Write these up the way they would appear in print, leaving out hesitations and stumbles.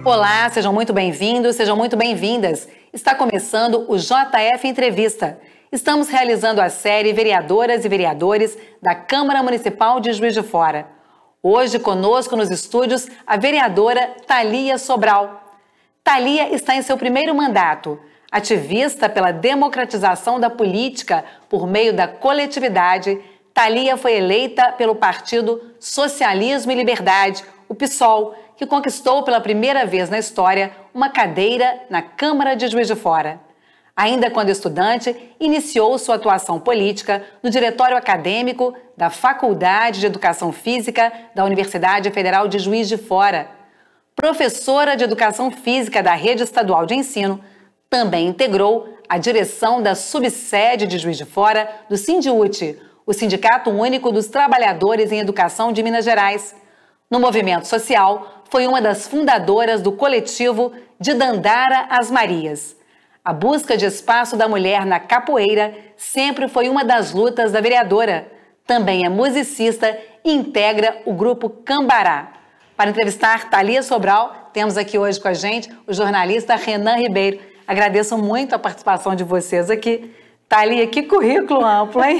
Olá, sejam muito bem-vindos, sejam muito bem-vindas. Está começando o JF Entrevista. Estamos realizando a série Vereadoras e Vereadores da Câmara Municipal de Juiz de Fora. Hoje, conosco nos estúdios, a vereadora Thalia Sobral. Thalia está em seu primeiro mandato. Ativista pela democratização da política por meio da coletividade, Thalia foi eleita pelo Partido Socialismo e Liberdade, o PSOL, que conquistou pela primeira vez na história uma cadeira na Câmara de Juiz de Fora. Ainda quando estudante, iniciou sua atuação política no diretório acadêmico da Faculdade de Educação Física da Universidade Federal de Juiz de Fora. Professora de Educação Física da Rede Estadual de Ensino, também integrou a direção da subsede de Juiz de Fora do Sindiúti, o Sindicato Único dos Trabalhadores em Educação de Minas Gerais. No movimento social, foi uma das fundadoras do coletivo de Dandara as Marias. A busca de espaço da mulher na capoeira sempre foi uma das lutas da vereadora. Também é musicista e integra o grupo Cambará. Para entrevistar Thalia Sobral, temos aqui hoje com a gente o jornalista Renan Ribeiro. Agradeço muito a participação de vocês aqui. Thalia, que currículo amplo, hein?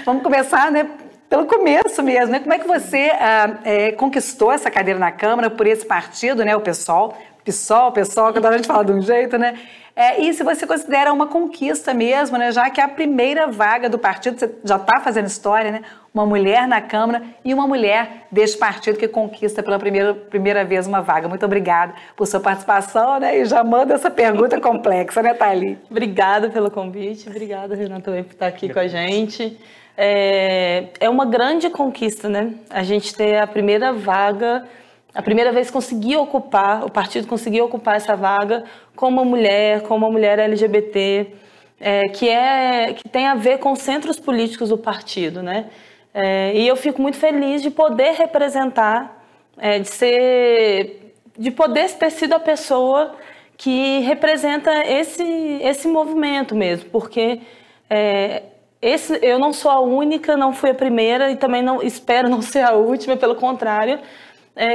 Vamos começar, né, pelo começo mesmo, né? Como é que você conquistou essa cadeira na Câmara por esse partido, né, o PSOL, que a gente fala de um jeito, né? E se você considera uma conquista mesmo, né, já que é a primeira vaga do partido, você já está fazendo história, né? Uma mulher na Câmara e uma mulher deste partido que conquista pela primeira vez uma vaga. Muito obrigada por sua participação, né? E já manda essa pergunta complexa, né, Thalia? Obrigada pelo convite, obrigada, Renan, também por estar aqui com a gente. É uma grande conquista, né? A gente ter a primeira vaga, a primeira vez conseguir ocupar, o partido conseguir ocupar essa vaga como uma mulher LGBT, que tem a ver com os centros políticos do partido, né? E eu fico muito feliz de poder representar, de poder ter sido a pessoa que representa esse movimento mesmo, porque eu não sou a única, não fui a primeira e também não espero não ser a última, pelo contrário,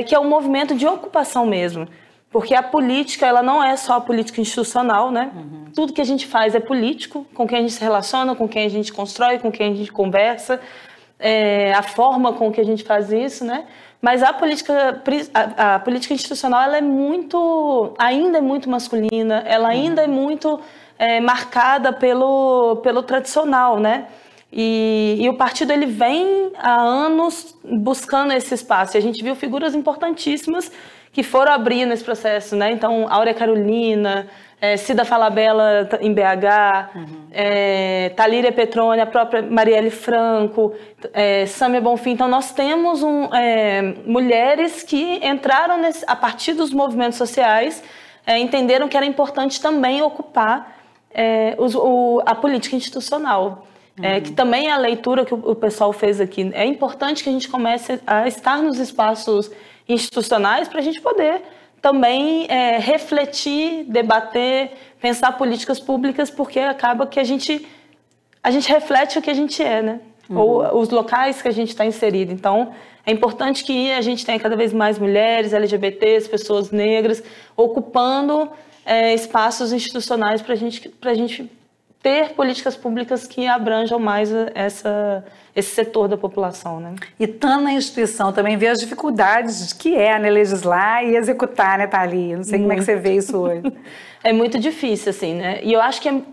que é um movimento de ocupação mesmo. Porque a política, ela não é só a política institucional, né? Uhum. Tudo que a gente faz é político, com quem a gente se relaciona, com quem a gente constrói, com quem a gente conversa, a forma com que a gente faz isso, né? Mas a política institucional, ela ainda é muito masculina, ela ainda é muito marcada pelo tradicional, né? E o partido, ele vem há anos buscando esse espaço. E a gente viu figuras importantíssimas que foram abrir nesse processo, né? Então, Áurea Carolina, Cida Falabella em BH, Talíria Petroni, a própria Marielle Franco, Sâmia Bonfim. Então, nós temos mulheres que entraram a partir dos movimentos sociais, entenderam que era importante também ocupar a política institucional. Que também é a leitura que o pessoal fez aqui. É importante que a gente comece a estar nos espaços institucionais para a gente poder também refletir, debater, pensar políticas públicas, porque acaba que a gente reflete o que a gente é, né? Uhum. Ou os locais que a gente está inserido. Então, é importante que a gente tenha cada vez mais mulheres, LGBTs, pessoas negras, ocupando espaços institucionais para a gente ter políticas públicas que abranjam mais esse setor da população, né? E estando na instituição também vê as dificuldades que né, legislar e executar, né, Thalia? Não sei como é que você vê isso hoje. É muito difícil, assim, né? E eu acho que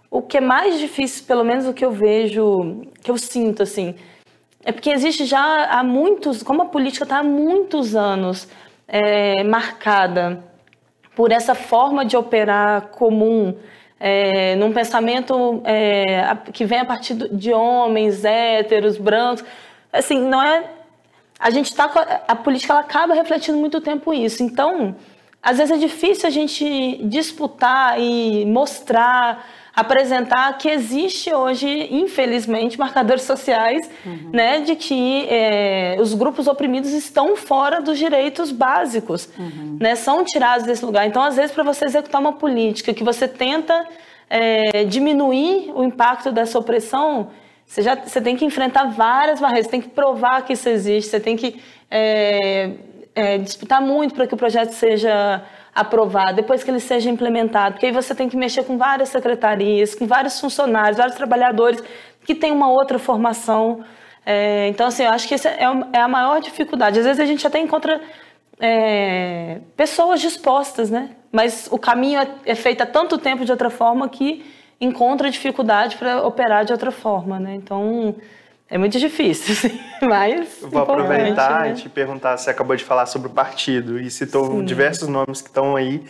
o que é mais difícil, pelo menos o que eu vejo, que eu sinto, assim, é porque existe já há muitos, como a política está há muitos anos marcada por essa forma de operar comum, num pensamento que vem a partir de homens, héteros, brancos, assim, não é... A política, ela acaba refletindo muito tempo isso. Então, às vezes é difícil a gente disputar e mostrar, apresentar que existe hoje, infelizmente, marcadores sociais, né, de que os grupos oprimidos estão fora dos direitos básicos, né, são tirados desse lugar. Então, às vezes, para você executar uma política que você tenta diminuir o impacto dessa opressão, você tem que enfrentar várias barreiras, você tem que provar que isso existe, você tem que disputar muito para que o projeto seja aprovado, depois que ele seja implementado, porque aí você tem que mexer com várias secretarias, com vários funcionários, vários trabalhadores que têm uma outra formação. Então, assim, eu acho que essa é a maior dificuldade. Às vezes a gente até encontra pessoas dispostas, né? Mas o caminho é feito há tanto tempo de outra forma que encontra dificuldade para operar de outra forma, né? Então, é muito difícil, assim, mas... Eu vou aproveitar, né? E te perguntar, você acabou de falar sobre o partido e citou diversos nomes que estão aí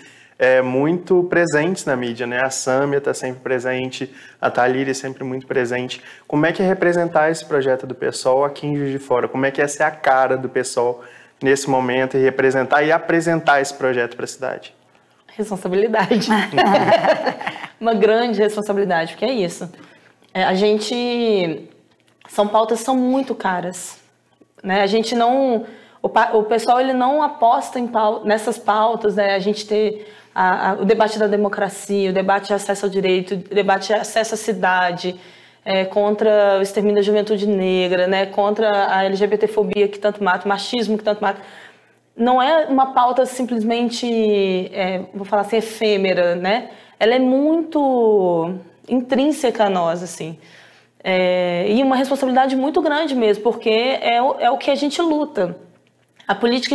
muito presentes na mídia, né? A Sâmia está sempre presente, a Thalíria é sempre muito presente. Como é que é representar esse projeto do PSOL aqui em Juiz de Fora? Como é que é ser a cara do PSOL nesse momento e representar e apresentar esse projeto para a cidade? Responsabilidade. Uma grande responsabilidade, porque é isso. São pautas que são muito caras, né? A gente não... O pessoal, ele não aposta nessas pautas, né? A gente ter o debate da democracia, o debate de acesso ao direito, o debate de acesso à cidade, contra o extermínio da juventude negra, né? Contra a LGBTfobia que tanto mata, o machismo que tanto mata. Não é uma pauta simplesmente, vou falar assim, efêmera, né? Ela é muito intrínseca a nós, assim. E uma responsabilidade muito grande mesmo, porque é o que a gente luta. A política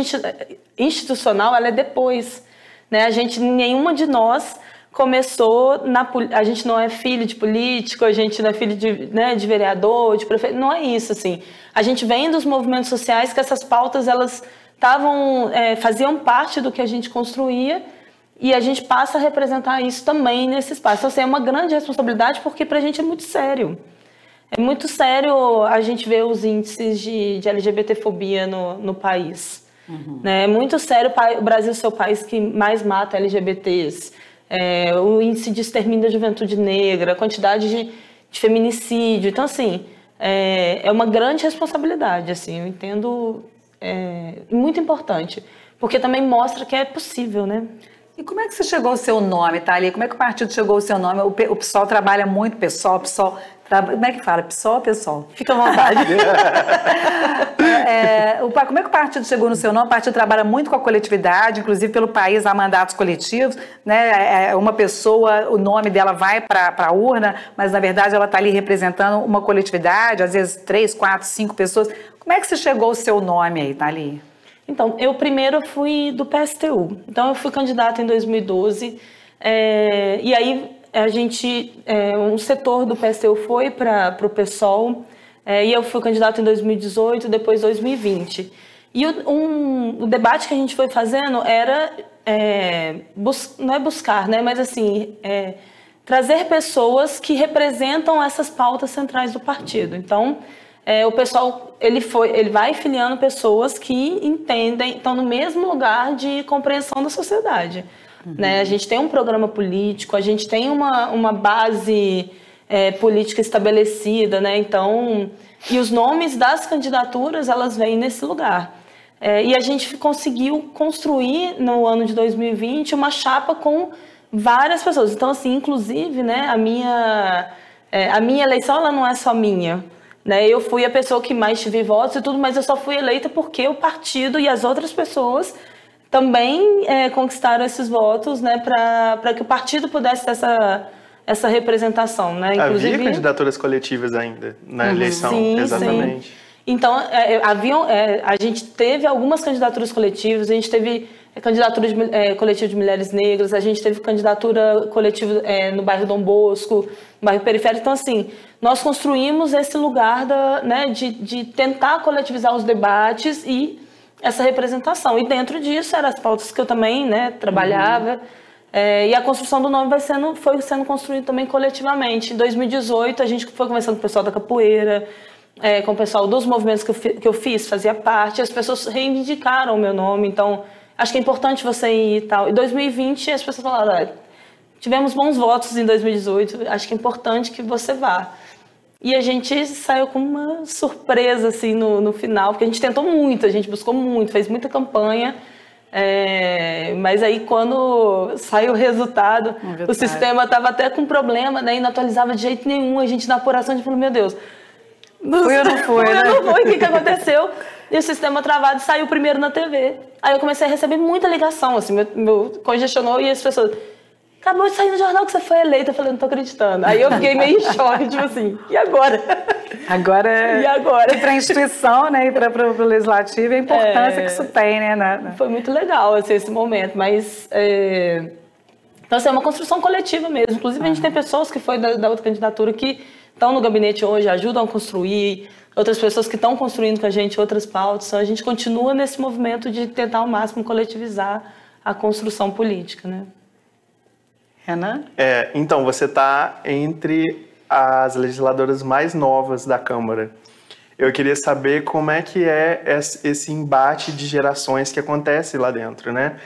institucional, ela é depois, né? Nenhuma de nós começou a gente não é filho de político, a gente não é filho de vereador, de prefeito, não é isso, assim. A gente vem dos movimentos sociais que essas pautas, elas faziam parte do que a gente construía e a gente passa a representar isso também nesse espaço. Então, assim, é uma grande responsabilidade porque para a gente é muito sério. É muito sério a gente ver os índices de LGBTfobia no país. Uhum. Né? É muito sério o Brasil ser o país que mais mata LGBTs. O índice de extermínio da juventude negra, a quantidade de feminicídio. Então, assim, é uma grande responsabilidade. Assim, eu entendo, muito importante. Porque também mostra que é possível, né? E como é que você chegou ao seu nome, Thalia? Como é que o partido chegou ao seu nome? O PSOL trabalha muito, PSOL. Como é que fala? PSOL? Fica à vontade. Como é que o partido chegou no seu nome? O partido trabalha muito com a coletividade, inclusive pelo país há mandatos coletivos, né? Uma pessoa, o nome dela vai para a urna, mas na verdade ela está ali representando uma coletividade, às vezes 3, 4, 5 pessoas. Como é que você chegou ao seu nome aí, Thalia? Então, eu primeiro fui do PSTU. Então, eu fui candidata em 2012. E aí, um setor do PSTU foi para o PSOL. E eu fui candidata em 2018, depois 2020. E o debate que a gente foi fazendo era, não é buscar, né? Mas assim, trazer pessoas que representam essas pautas centrais do partido. Então, o pessoal, ele vai filiando pessoas que entendem, estão no mesmo lugar de compreensão da sociedade. Uhum. Né? A gente tem um programa político, a gente tem uma base política estabelecida, né? Então, e os nomes das candidaturas, elas vêm nesse lugar. E a gente conseguiu construir, no ano de 2020, uma chapa com várias pessoas. Então, assim, inclusive, né, a minha eleição, ela não é só minha. Né? Eu fui a pessoa que mais tive votos e tudo, mas eu só fui eleita porque o partido e as outras pessoas também conquistaram esses votos, né, para que o partido pudesse ter essa representação. Né? Inclusive, havia candidaturas coletivas ainda na eleição, sim, exatamente. Sim. Então, a gente teve algumas candidaturas coletivas, a gente teve candidatura coletiva de mulheres negras, a gente teve candidatura coletiva no bairro Dom Bosco, no bairro Periférico. Então, assim, nós construímos esse lugar de tentar coletivizar os debates e essa representação. E dentro disso, eram as pautas que eu também, né, trabalhava. E a construção do nome foi sendo construída também coletivamente. Em 2018, a gente foi conversando com o pessoal da capoeira, com o pessoal dos movimentos que eu fiz, fazia parte. As pessoas reivindicaram o meu nome, então acho que é importante você ir e tal. Em 2020, as pessoas falaram, tivemos bons votos em 2018, acho que é importante que você vá. E a gente saiu com uma surpresa, assim, no final, porque a gente tentou muito, a gente buscou muito, fez muita campanha. Mas aí, quando saiu o resultado, o sistema estava até com problema, né, e não atualizava de jeito nenhum. A gente, na apuração, a gente falou, meu Deus, foi ou não foi, né? Não foi, o que aconteceu? E o sistema travado saiu primeiro na TV. Aí eu comecei a receber muita ligação, assim, meu congestionou e as pessoas... Acabou de sair no jornal que você foi eleita. Eu falei, não tô acreditando. Aí eu fiquei meio em choque, tipo assim, e agora? Agora, e agora? E para a instituição, né, e para o legislativo, a importância que isso tem, né? Foi muito legal, assim, esse momento, mas... Então, assim, é uma construção coletiva mesmo. Inclusive, a gente tem pessoas que foi da outra candidatura que estão no gabinete hoje, ajudam a construir, outras pessoas que estão construindo com a gente outras pautas. Então, a gente continua nesse movimento de tentar ao máximo coletivizar a construção política, né? Renan? Então, você está entre as legisladoras mais novas da Câmara. Eu queria saber como é que é esse embate de gerações que acontece lá dentro, né?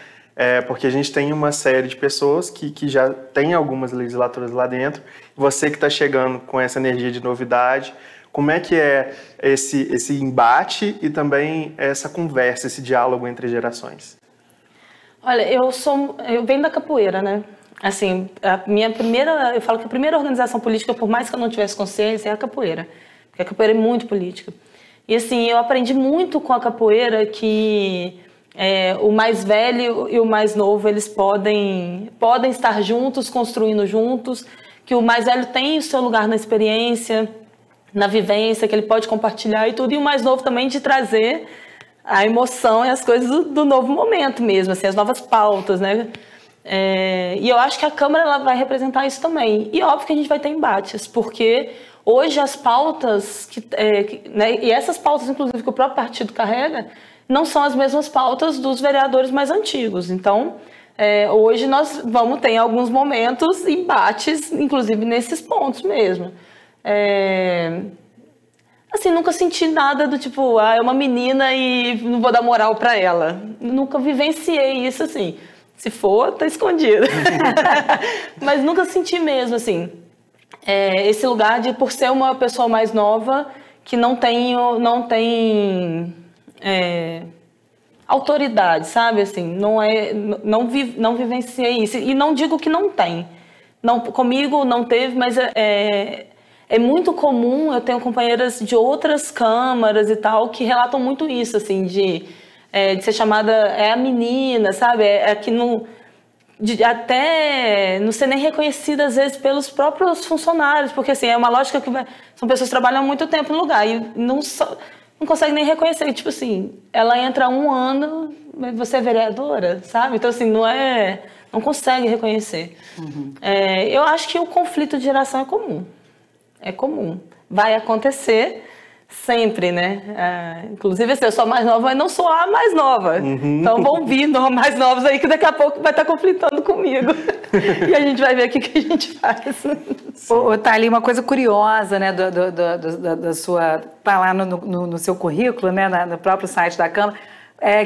Porque a gente tem uma série de pessoas que já tem algumas legislaturas lá dentro. Você que está chegando com essa energia de novidade, como é que é esse embate e também essa conversa, esse diálogo entre gerações? Olha, eu venho da capoeira, né? Assim, eu falo que a primeira organização política, por mais que eu não tivesse consciência, é a capoeira. Porque a capoeira é muito política. E assim, eu aprendi muito com a capoeira que o mais velho e o mais novo, eles podem estar juntos, construindo juntos, que o mais velho tem o seu lugar na experiência, na vivência, que ele pode compartilhar e tudo, e o mais novo também de trazer a emoção e as coisas do novo momento mesmo, assim, as novas pautas, né? E eu acho que a Câmara ela vai representar isso também. E óbvio que a gente vai ter embates, porque hoje as pautas, né, e essas pautas, inclusive, que o próprio partido carrega, não são as mesmas pautas dos vereadores mais antigos. Então, hoje nós vamos ter, em alguns momentos, embates, inclusive nesses pontos mesmo. Assim, nunca senti nada do tipo, é uma menina e não vou dar moral para ela. Nunca vivenciei isso, assim. Se for, tá escondido. Mas nunca senti mesmo, assim, esse lugar de, por ser uma pessoa mais nova, que não tem autoridade, sabe? Assim, não vivenciei isso. E não digo que não tem. Não, comigo não teve, mas é muito comum, eu tenho companheiras de outras câmaras e tal, que relatam muito isso, assim, de ser chamada a menina, sabe? Até não ser nem reconhecida, às vezes, pelos próprios funcionários, porque, assim, é uma lógica que são pessoas que trabalham há muito tempo no lugar e não conseguem nem reconhecer. Tipo assim, ela entra há 1 ano, você é vereadora, sabe? Então, assim, não consegue reconhecer. Uhum. Eu acho que o conflito de geração é comum. É comum. Vai acontecer sempre, né? Inclusive, assim, eu sou a mais nova, mas não sou a mais nova. Uhum. Então vão vir mais novos aí que daqui a pouco vai estar conflitando comigo. E a gente vai ver o que a gente faz. Thalie, uma coisa curiosa, né, da sua... Tá lá no seu currículo, né, no próprio site da Câmara,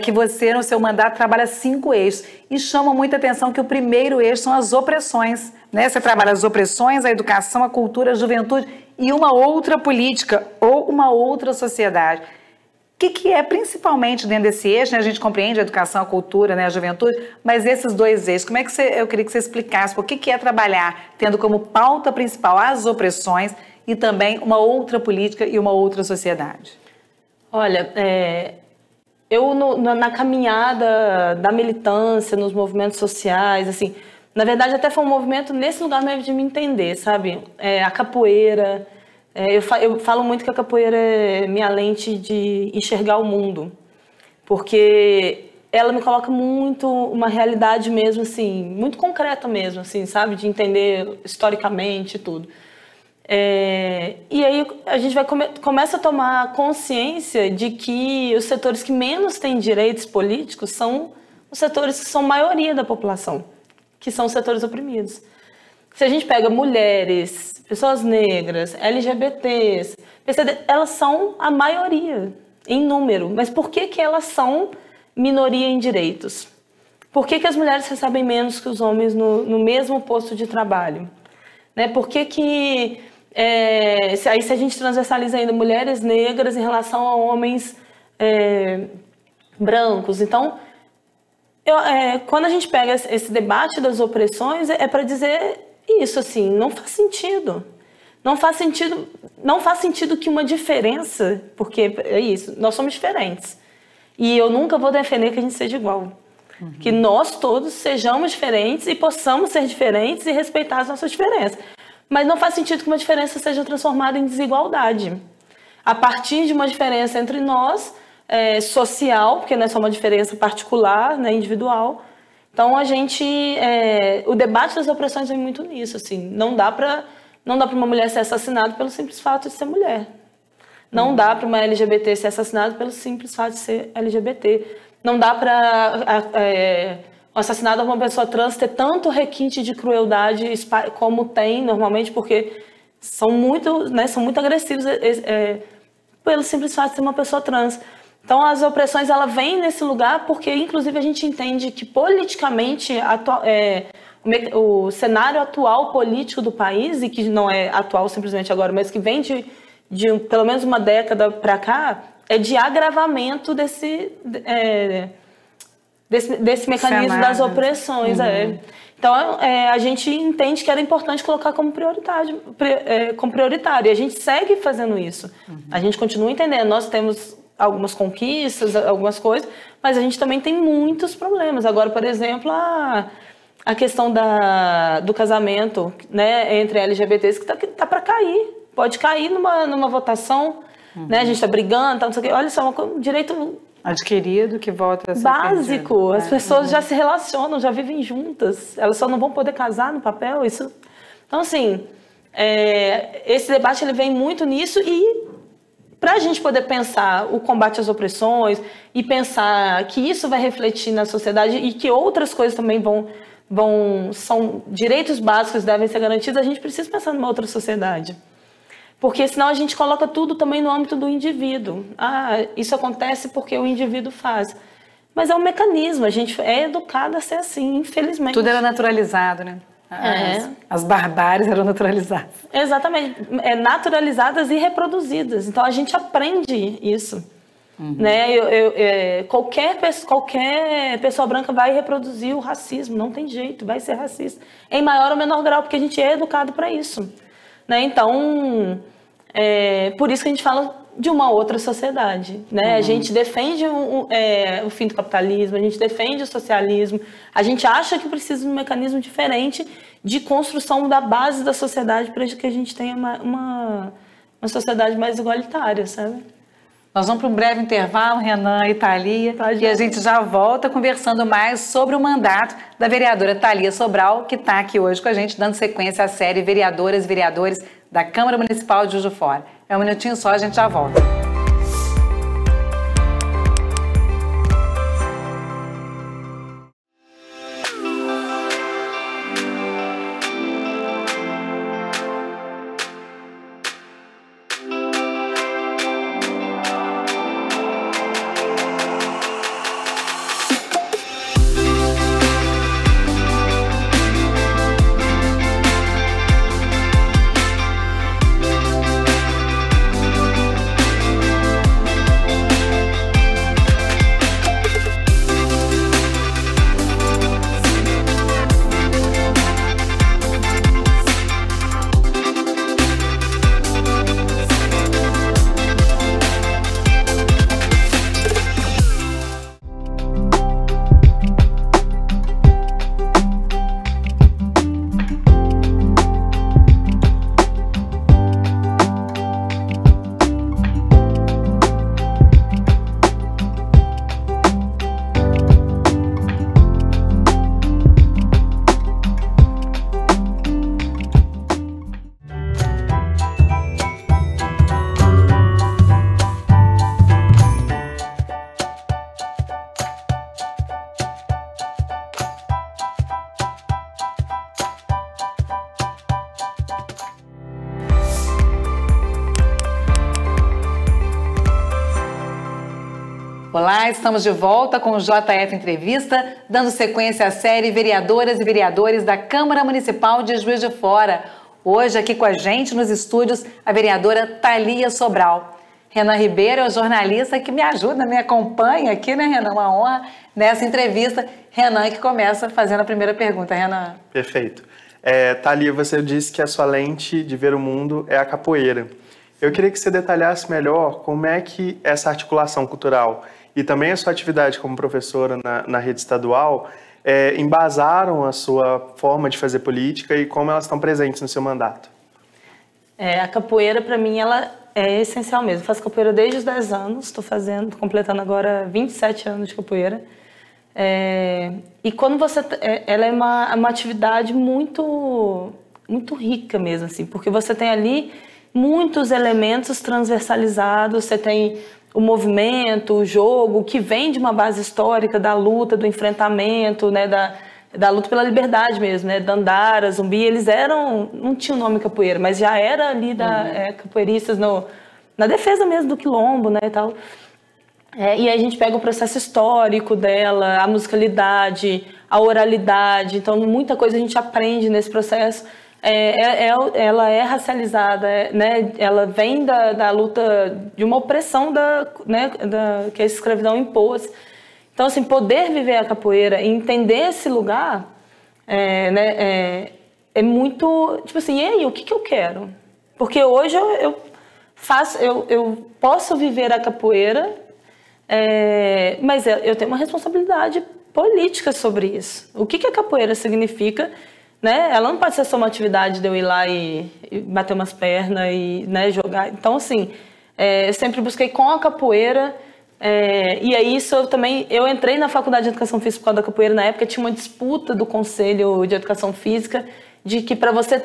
que você, no seu mandato, trabalha 5 eixos. E chama muita atenção que o primeiro eixo são as opressões, né? Você trabalha as opressões, a educação, a cultura, a juventude e uma outra política ou uma outra sociedade. O que é principalmente dentro desse eixo, né? A gente compreende a educação, a cultura, né, a juventude, mas esses 2 eixos, como é que eu queria que você explicasse o que é trabalhar tendo como pauta principal as opressões e também uma outra política e uma outra sociedade? Olha, eu na caminhada da militância, nos movimentos sociais, assim, na verdade até foi um movimento nesse lugar mesmo de me entender, sabe? A capoeira, eu falo muito que a capoeira é minha lente de enxergar o mundo, porque ela me coloca muito uma realidade mesmo, assim, muito concreta mesmo, assim, sabe? De entender historicamente e tudo. E aí a gente começa a tomar consciência de que os setores que menos têm direitos políticos são os setores que são maioria da população, que são os setores oprimidos. Se a gente pega mulheres, pessoas negras, LGBTs, PCD, elas são a maioria em número. Mas por que elas são minoria em direitos? Por que as mulheres recebem menos que os homens no mesmo posto de trabalho? Né? Por que se a gente transversaliza ainda mulheres negras em relação a homens brancos? Então, quando a gente pega esse debate das opressões, é para dizer isso, assim, não faz sentido. Não faz sentido que uma diferença, porque é isso, nós somos diferentes. E eu nunca vou defender que a gente seja igual. Que nós todos sejamos diferentes e possamos ser diferentes e respeitar as nossas diferenças. Mas não faz sentido que uma diferença seja transformada em desigualdade. A partir de uma diferença entre nós, social, porque não é só uma diferença particular, né, individual. Então, o debate das opressões vem muito nisso. Assim, não dá para uma mulher ser assassinada pelo simples fato de ser mulher. Não dá para uma LGBT ser assassinada pelo simples fato de ser LGBT. Não dá para o assassinato de uma pessoa trans ter tanto requinte de crueldade como tem normalmente, porque são muito agressivos pelo simples fato de ser uma pessoa trans. Então, as opressões vêm nesse lugar porque, inclusive, a gente entende que politicamente o cenário atual político do país, e que não é atual simplesmente agora, mas que vem de pelo menos uma década para cá, é de agravamento desse mecanismo cenário das opressões. Então, a gente entende que era importante colocar como prioritário. E a gente segue fazendo isso. A gente continua entendendo. Nós temos algumas conquistas, algumas coisas, mas a gente também tem muitos problemas. Agora, por exemplo, a questão do casamento, né, entre LGBTs, que tá para cair. Pode cair numa votação, né? A gente está brigando, não sei o quê. Olha só, um direito adquirido que volta a ser básico. perdido. As pessoas já se relacionam, já vivem juntas. Elas só não vão poder casar no papel. Isso. Então, assim, esse debate ele vem muito nisso, e para a gente poder pensar o combate às opressões e pensar que isso vai refletir na sociedade e que outras coisas também são direitos básicos devem ser garantidos, a gente precisa pensar numa outra sociedade. Porque senão a gente coloca tudo também no âmbito do indivíduo. Isso acontece porque o indivíduo faz. Mas é um mecanismo, a gente é educado a ser assim, infelizmente. Tudo era naturalizado, né? As barbáries eram naturalizadas. Exatamente, naturalizadas e reproduzidas. Então a gente aprende isso. Né? Qualquer pessoa branca vai reproduzir o racismo, não tem jeito, vai ser racista. Em maior ou menor grau, porque a gente é educado para isso. Né? Então, por isso que a gente fala de uma outra sociedade. Né? A gente defende o fim do capitalismo, a gente defende o socialismo, a gente acha que precisa de um mecanismo diferente de construção da base da sociedade para que a gente tenha uma sociedade mais igualitária, sabe? Nós vamos para um breve intervalo, Renan e Thalia, e a gente já volta conversando mais sobre o mandato da vereadora Thalia Sobral, que está aqui hoje com a gente, dando sequência à série Vereadoras e Vereadores da Câmara Municipal de Juiz de Fora. É um minutinho só, a gente já volta. Olá, estamos de volta com o JF Entrevista, dando sequência à série Vereadoras e Vereadores da Câmara Municipal de Juiz de Fora. Hoje aqui com a gente nos estúdios a vereadora Thalia Sobral. Renan Ribeiro é o jornalista que me ajuda, me acompanha aqui, né, Renan? Uma honra nessa entrevista. Renan que começa fazendo a primeira pergunta. Renan. Perfeito. Thalia, você disse que a sua lente de ver o mundo é a capoeira. Eu queria que você detalhasse melhor como é que essa articulação cultural e também a sua atividade como professora na rede estadual embasaram a sua forma de fazer política e como elas estão presentes no seu mandato? A capoeira, para mim, ela é essencial mesmo. Eu faço capoeira desde os 10 anos, estou completando agora 27 anos de capoeira. E quando ela é uma atividade muito, muito rica mesmo, assim, porque você tem ali muitos elementos transversalizados, você tem o movimento, o jogo, que vem de uma base histórica da luta, do enfrentamento, né, da luta pela liberdade mesmo, né, Dandara, Zumbi, eles não tinham nome capoeira, mas já era ali capoeiristas na defesa mesmo do quilombo, né, e tal. E aí a gente pega o processo histórico dela, a musicalidade, a oralidade, então muita coisa a gente aprende nesse processo. Ela é racializada, né? Ela vem da luta de uma opressão que a escravidão impôs. Então, assim, poder viver a capoeira e entender esse lugar é muito, tipo assim, e aí, o que eu quero? Porque hoje eu posso viver a capoeira, mas eu tenho uma responsabilidade política sobre isso. O que a capoeira significa? Né? Ela não pode ser só uma atividade de eu ir lá e bater umas pernas e, né, jogar. Então, assim, eu sempre busquei com a capoeira. E aí eu entrei na Faculdade de Educação Física por causa da capoeira. Na época tinha uma disputa do Conselho de Educação Física de que para você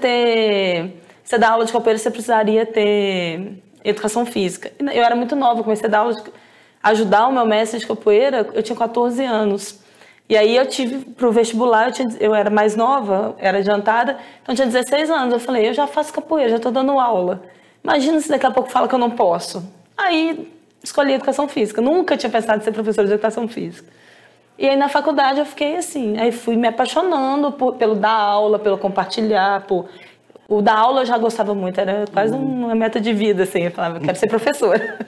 dar aula de capoeira você precisaria ter educação física. Eu era muito nova, comecei a dar aula, ajudar o meu mestre de capoeira, eu tinha 14 anos. E aí eu tive pro vestibular, eu era mais nova, era adiantada, então tinha 16 anos. Eu falei, eu já faço capoeira, já estou dando aula. Imagina se daqui a pouco fala que eu não posso. Aí escolhi educação física. Nunca tinha pensado em ser professora de educação física. E aí na faculdade eu fiquei assim, aí fui me apaixonando pelo dar aula, pelo compartilhar, o dar aula eu já gostava muito, era quase uma meta de vida, assim, eu falava, eu quero ser professora.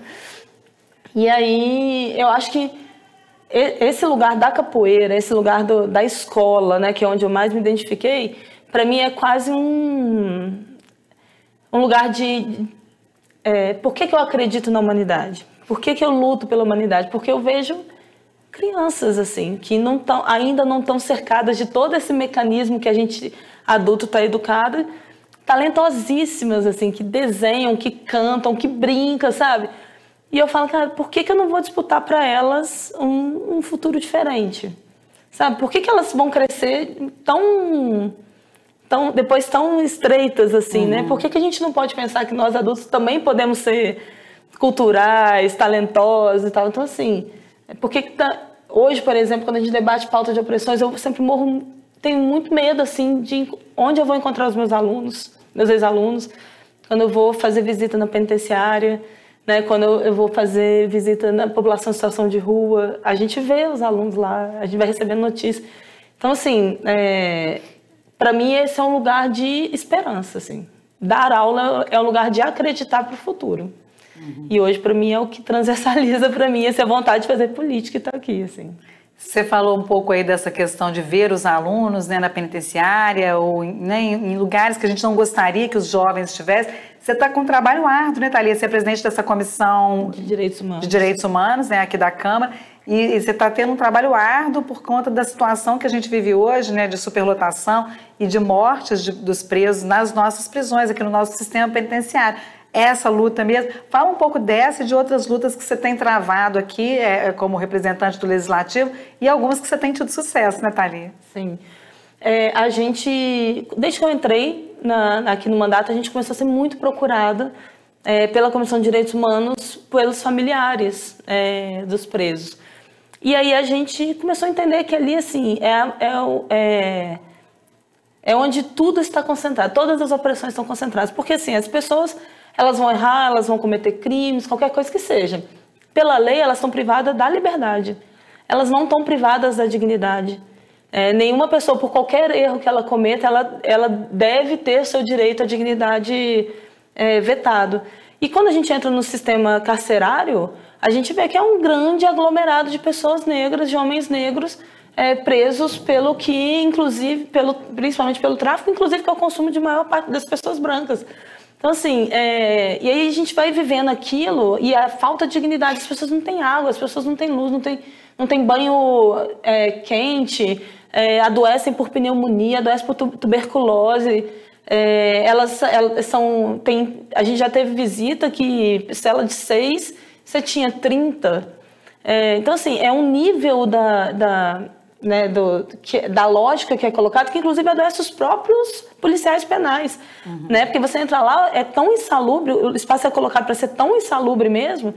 E aí eu acho que esse lugar da capoeira, esse lugar da escola, né, que é onde eu mais me identifiquei, para mim é quase um lugar de... por que eu acredito na humanidade? Por que eu luto pela humanidade? Porque eu vejo crianças assim, que ainda não estão cercadas de todo esse mecanismo que a gente, adulto, está educado, talentosíssimas, assim, que desenham, que cantam, que brincam, sabe? E eu falo, cara, por que eu não vou disputar para elas um futuro diferente? Sabe? Por que elas vão crescer depois tão estreitas assim, né? Por que a gente não pode pensar que nós adultos também podemos ser culturais, talentosos e tal? Então, assim, hoje, por exemplo, quando a gente debate pauta de opressões, eu sempre tenho muito medo, assim, de onde eu vou encontrar os meus alunos, meus ex-alunos, quando eu vou fazer visita na penitenciária, né, quando eu vou fazer visita na população em situação de rua, a gente vê os alunos lá, a gente vai recebendo notícias. Então, assim, para mim esse é um lugar de esperança, assim. Dar aula é um lugar de acreditar para o futuro. E hoje, para mim, é o que transversaliza para mim essa vontade de fazer política e estar aqui, assim. Você falou um pouco aí dessa questão de ver os alunos, né, na penitenciária ou, né, em lugares que a gente não gostaria que os jovens estivessem. Você está com um trabalho árduo, né, Thalia? Você é presidente dessa comissão de direitos humanos, né, aqui da Câmara, e você está tendo um trabalho árduo por conta da situação que a gente vive hoje, né, de superlotação e de mortes dos presos nas nossas prisões, aqui no nosso sistema penitenciário. Essa luta mesmo. Fala um pouco dessa e de outras lutas que você tem travado aqui como representante do Legislativo e algumas que você tem tido sucesso, né, Thalia? Sim. A gente, desde que eu entrei aqui no mandato, a gente começou a ser muito procurada pela Comissão de Direitos Humanos pelos familiares dos presos. E aí a gente começou a entender que ali, assim, é onde tudo está concentrado, todas as opressões estão concentradas. Porque, assim, as pessoas, elas vão errar, elas vão cometer crimes, qualquer coisa que seja. Pela lei, elas estão privadas da liberdade. Elas não estão privadas da dignidade. Nenhuma pessoa, por qualquer erro que ela cometa, ela deve ter seu direito à dignidade vetado. E quando a gente entra no sistema carcerário, a gente vê que é um grande aglomerado de pessoas negras, de homens negros, presos pelo que, inclusive, principalmente pelo tráfico, inclusive que é o consumo de maior parte das pessoas brancas. Então, assim, e aí a gente vai vivendo aquilo e a falta de dignidade, as pessoas não têm água, as pessoas não têm luz, não tem banho quente, adoecem por pneumonia, adoecem por tuberculose. A gente já teve visita que cela de 6, você tinha 30. Então, assim, é um nível da lógica que é colocado, que inclusive adoece os próprios policiais penais, né? Porque você entra lá, é tão insalubre, o espaço é colocado para ser tão insalubre mesmo,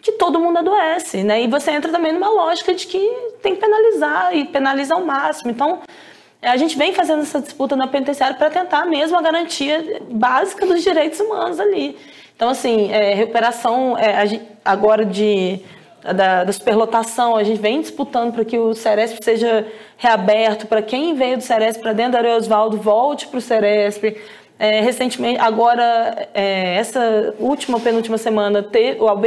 que todo mundo adoece, né? E você entra também numa lógica de que tem que penalizar, e penaliza ao máximo. Então, a gente vem fazendo essa disputa na penitenciária para tentar mesmo a garantia básica dos direitos humanos ali. Então, assim, recuperação agora da superlotação, a gente vem disputando para que o Ceresp seja reaberto, para quem veio do Ceresp para dentro da Areia Osvaldo volte para o Ceresp. Recentemente, agora, essa penúltima semana,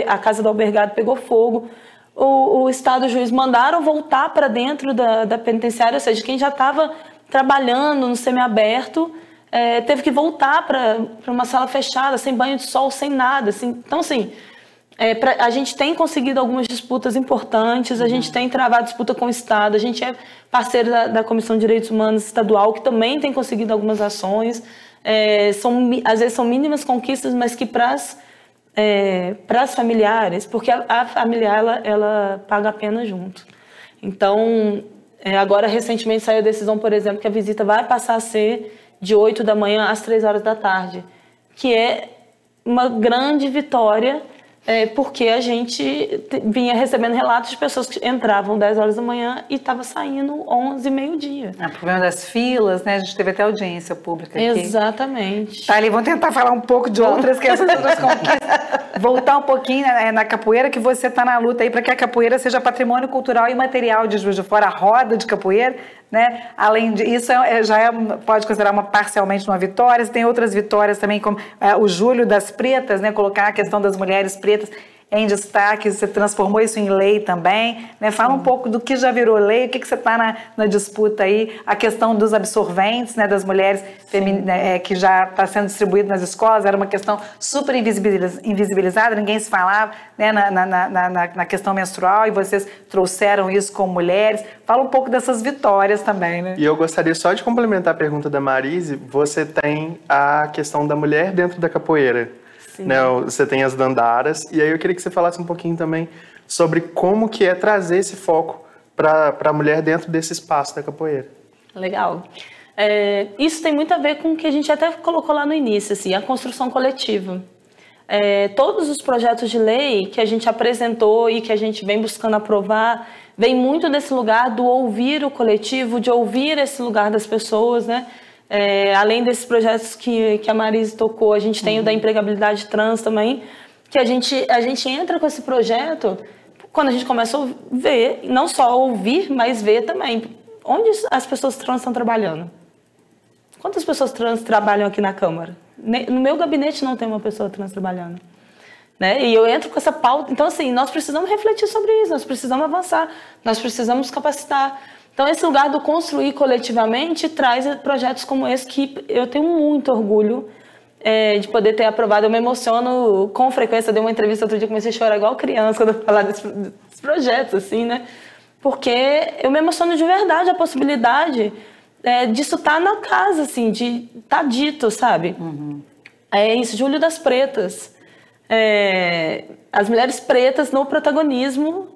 a casa do albergado pegou fogo. O Estado e o juiz mandaram voltar para dentro da penitenciária, ou seja, quem já estava trabalhando no semiaberto teve que voltar para uma sala fechada, sem banho de sol, sem nada. Assim. Então, assim, a gente tem conseguido algumas disputas importantes, a gente tem travado disputa com o Estado, a gente é parceiro da Comissão de Direitos Humanos Estadual, que também tem conseguido algumas ações. Às vezes são mínimas conquistas, mas que para as familiares, porque a familiar ela paga a pena junto. Então, agora recentemente saiu a decisão, por exemplo, que a visita vai passar a ser de 8 da manhã às 3 horas da tarde, que é uma grande vitória, porque a gente vinha recebendo relatos de pessoas que entravam 10 horas da manhã e estavam saindo 11, meio-dia. O problema das filas, né? A gente teve até audiência pública aqui. Exatamente. Tá ali, vamos tentar falar um pouco de outras conquistas. Voltar um pouquinho na capoeira, que você está na luta aí para que a capoeira seja patrimônio cultural e imaterial de Juiz de Fora, a roda de capoeira, né? Além disso, pode considerar parcialmente uma vitória. Você tem outras vitórias também, como o Julho das Pretas, né? Colocar a questão das mulheres pretas em destaque, você transformou isso em lei também, né? Fala um pouco do que já virou lei, o que você está na disputa aí, a questão dos absorventes, né, das mulheres que já está sendo distribuído nas escolas, era uma questão super invisibilizada, ninguém se falava, né, na questão menstrual, e vocês trouxeram isso como mulheres. Fala um pouco dessas vitórias também, né? E eu gostaria só de complementar a pergunta da Marise, você tem a questão da mulher dentro da capoeira. Né, você tem as dandaras, e aí eu queria que você falasse um pouquinho também sobre como que é trazer esse foco para a mulher dentro desse espaço da capoeira. Legal. Isso tem muito a ver com o que a gente até colocou lá no início, assim, a construção coletiva. Todos os projetos de lei que a gente apresentou e que a gente vem buscando aprovar, vem muito desse lugar do ouvir o coletivo, de ouvir esse lugar das pessoas, né? Além desses projetos que a Marise tocou, a gente tem o da empregabilidade trans também, que a gente entra com esse projeto quando a gente começa a ver, não só ouvir, mas ver também onde as pessoas trans estão trabalhando. Quantas pessoas trans trabalham aqui na Câmara? No meu gabinete não tem uma pessoa trans trabalhando. Né? E eu entro com essa pauta. Então, assim, nós precisamos refletir sobre isso, nós precisamos avançar, nós precisamos capacitar. Então, esse lugar do construir coletivamente traz projetos como esse que eu tenho muito orgulho de poder ter aprovado. Eu me emociono com frequência. Eu dei uma entrevista outro dia, comecei a chorar igual criança quando eu falar desses projetos, assim, né? Porque eu me emociono de verdade a possibilidade disso estar na casa, assim, de estar dito, sabe? É isso, Julho das Pretas. As mulheres pretas no protagonismo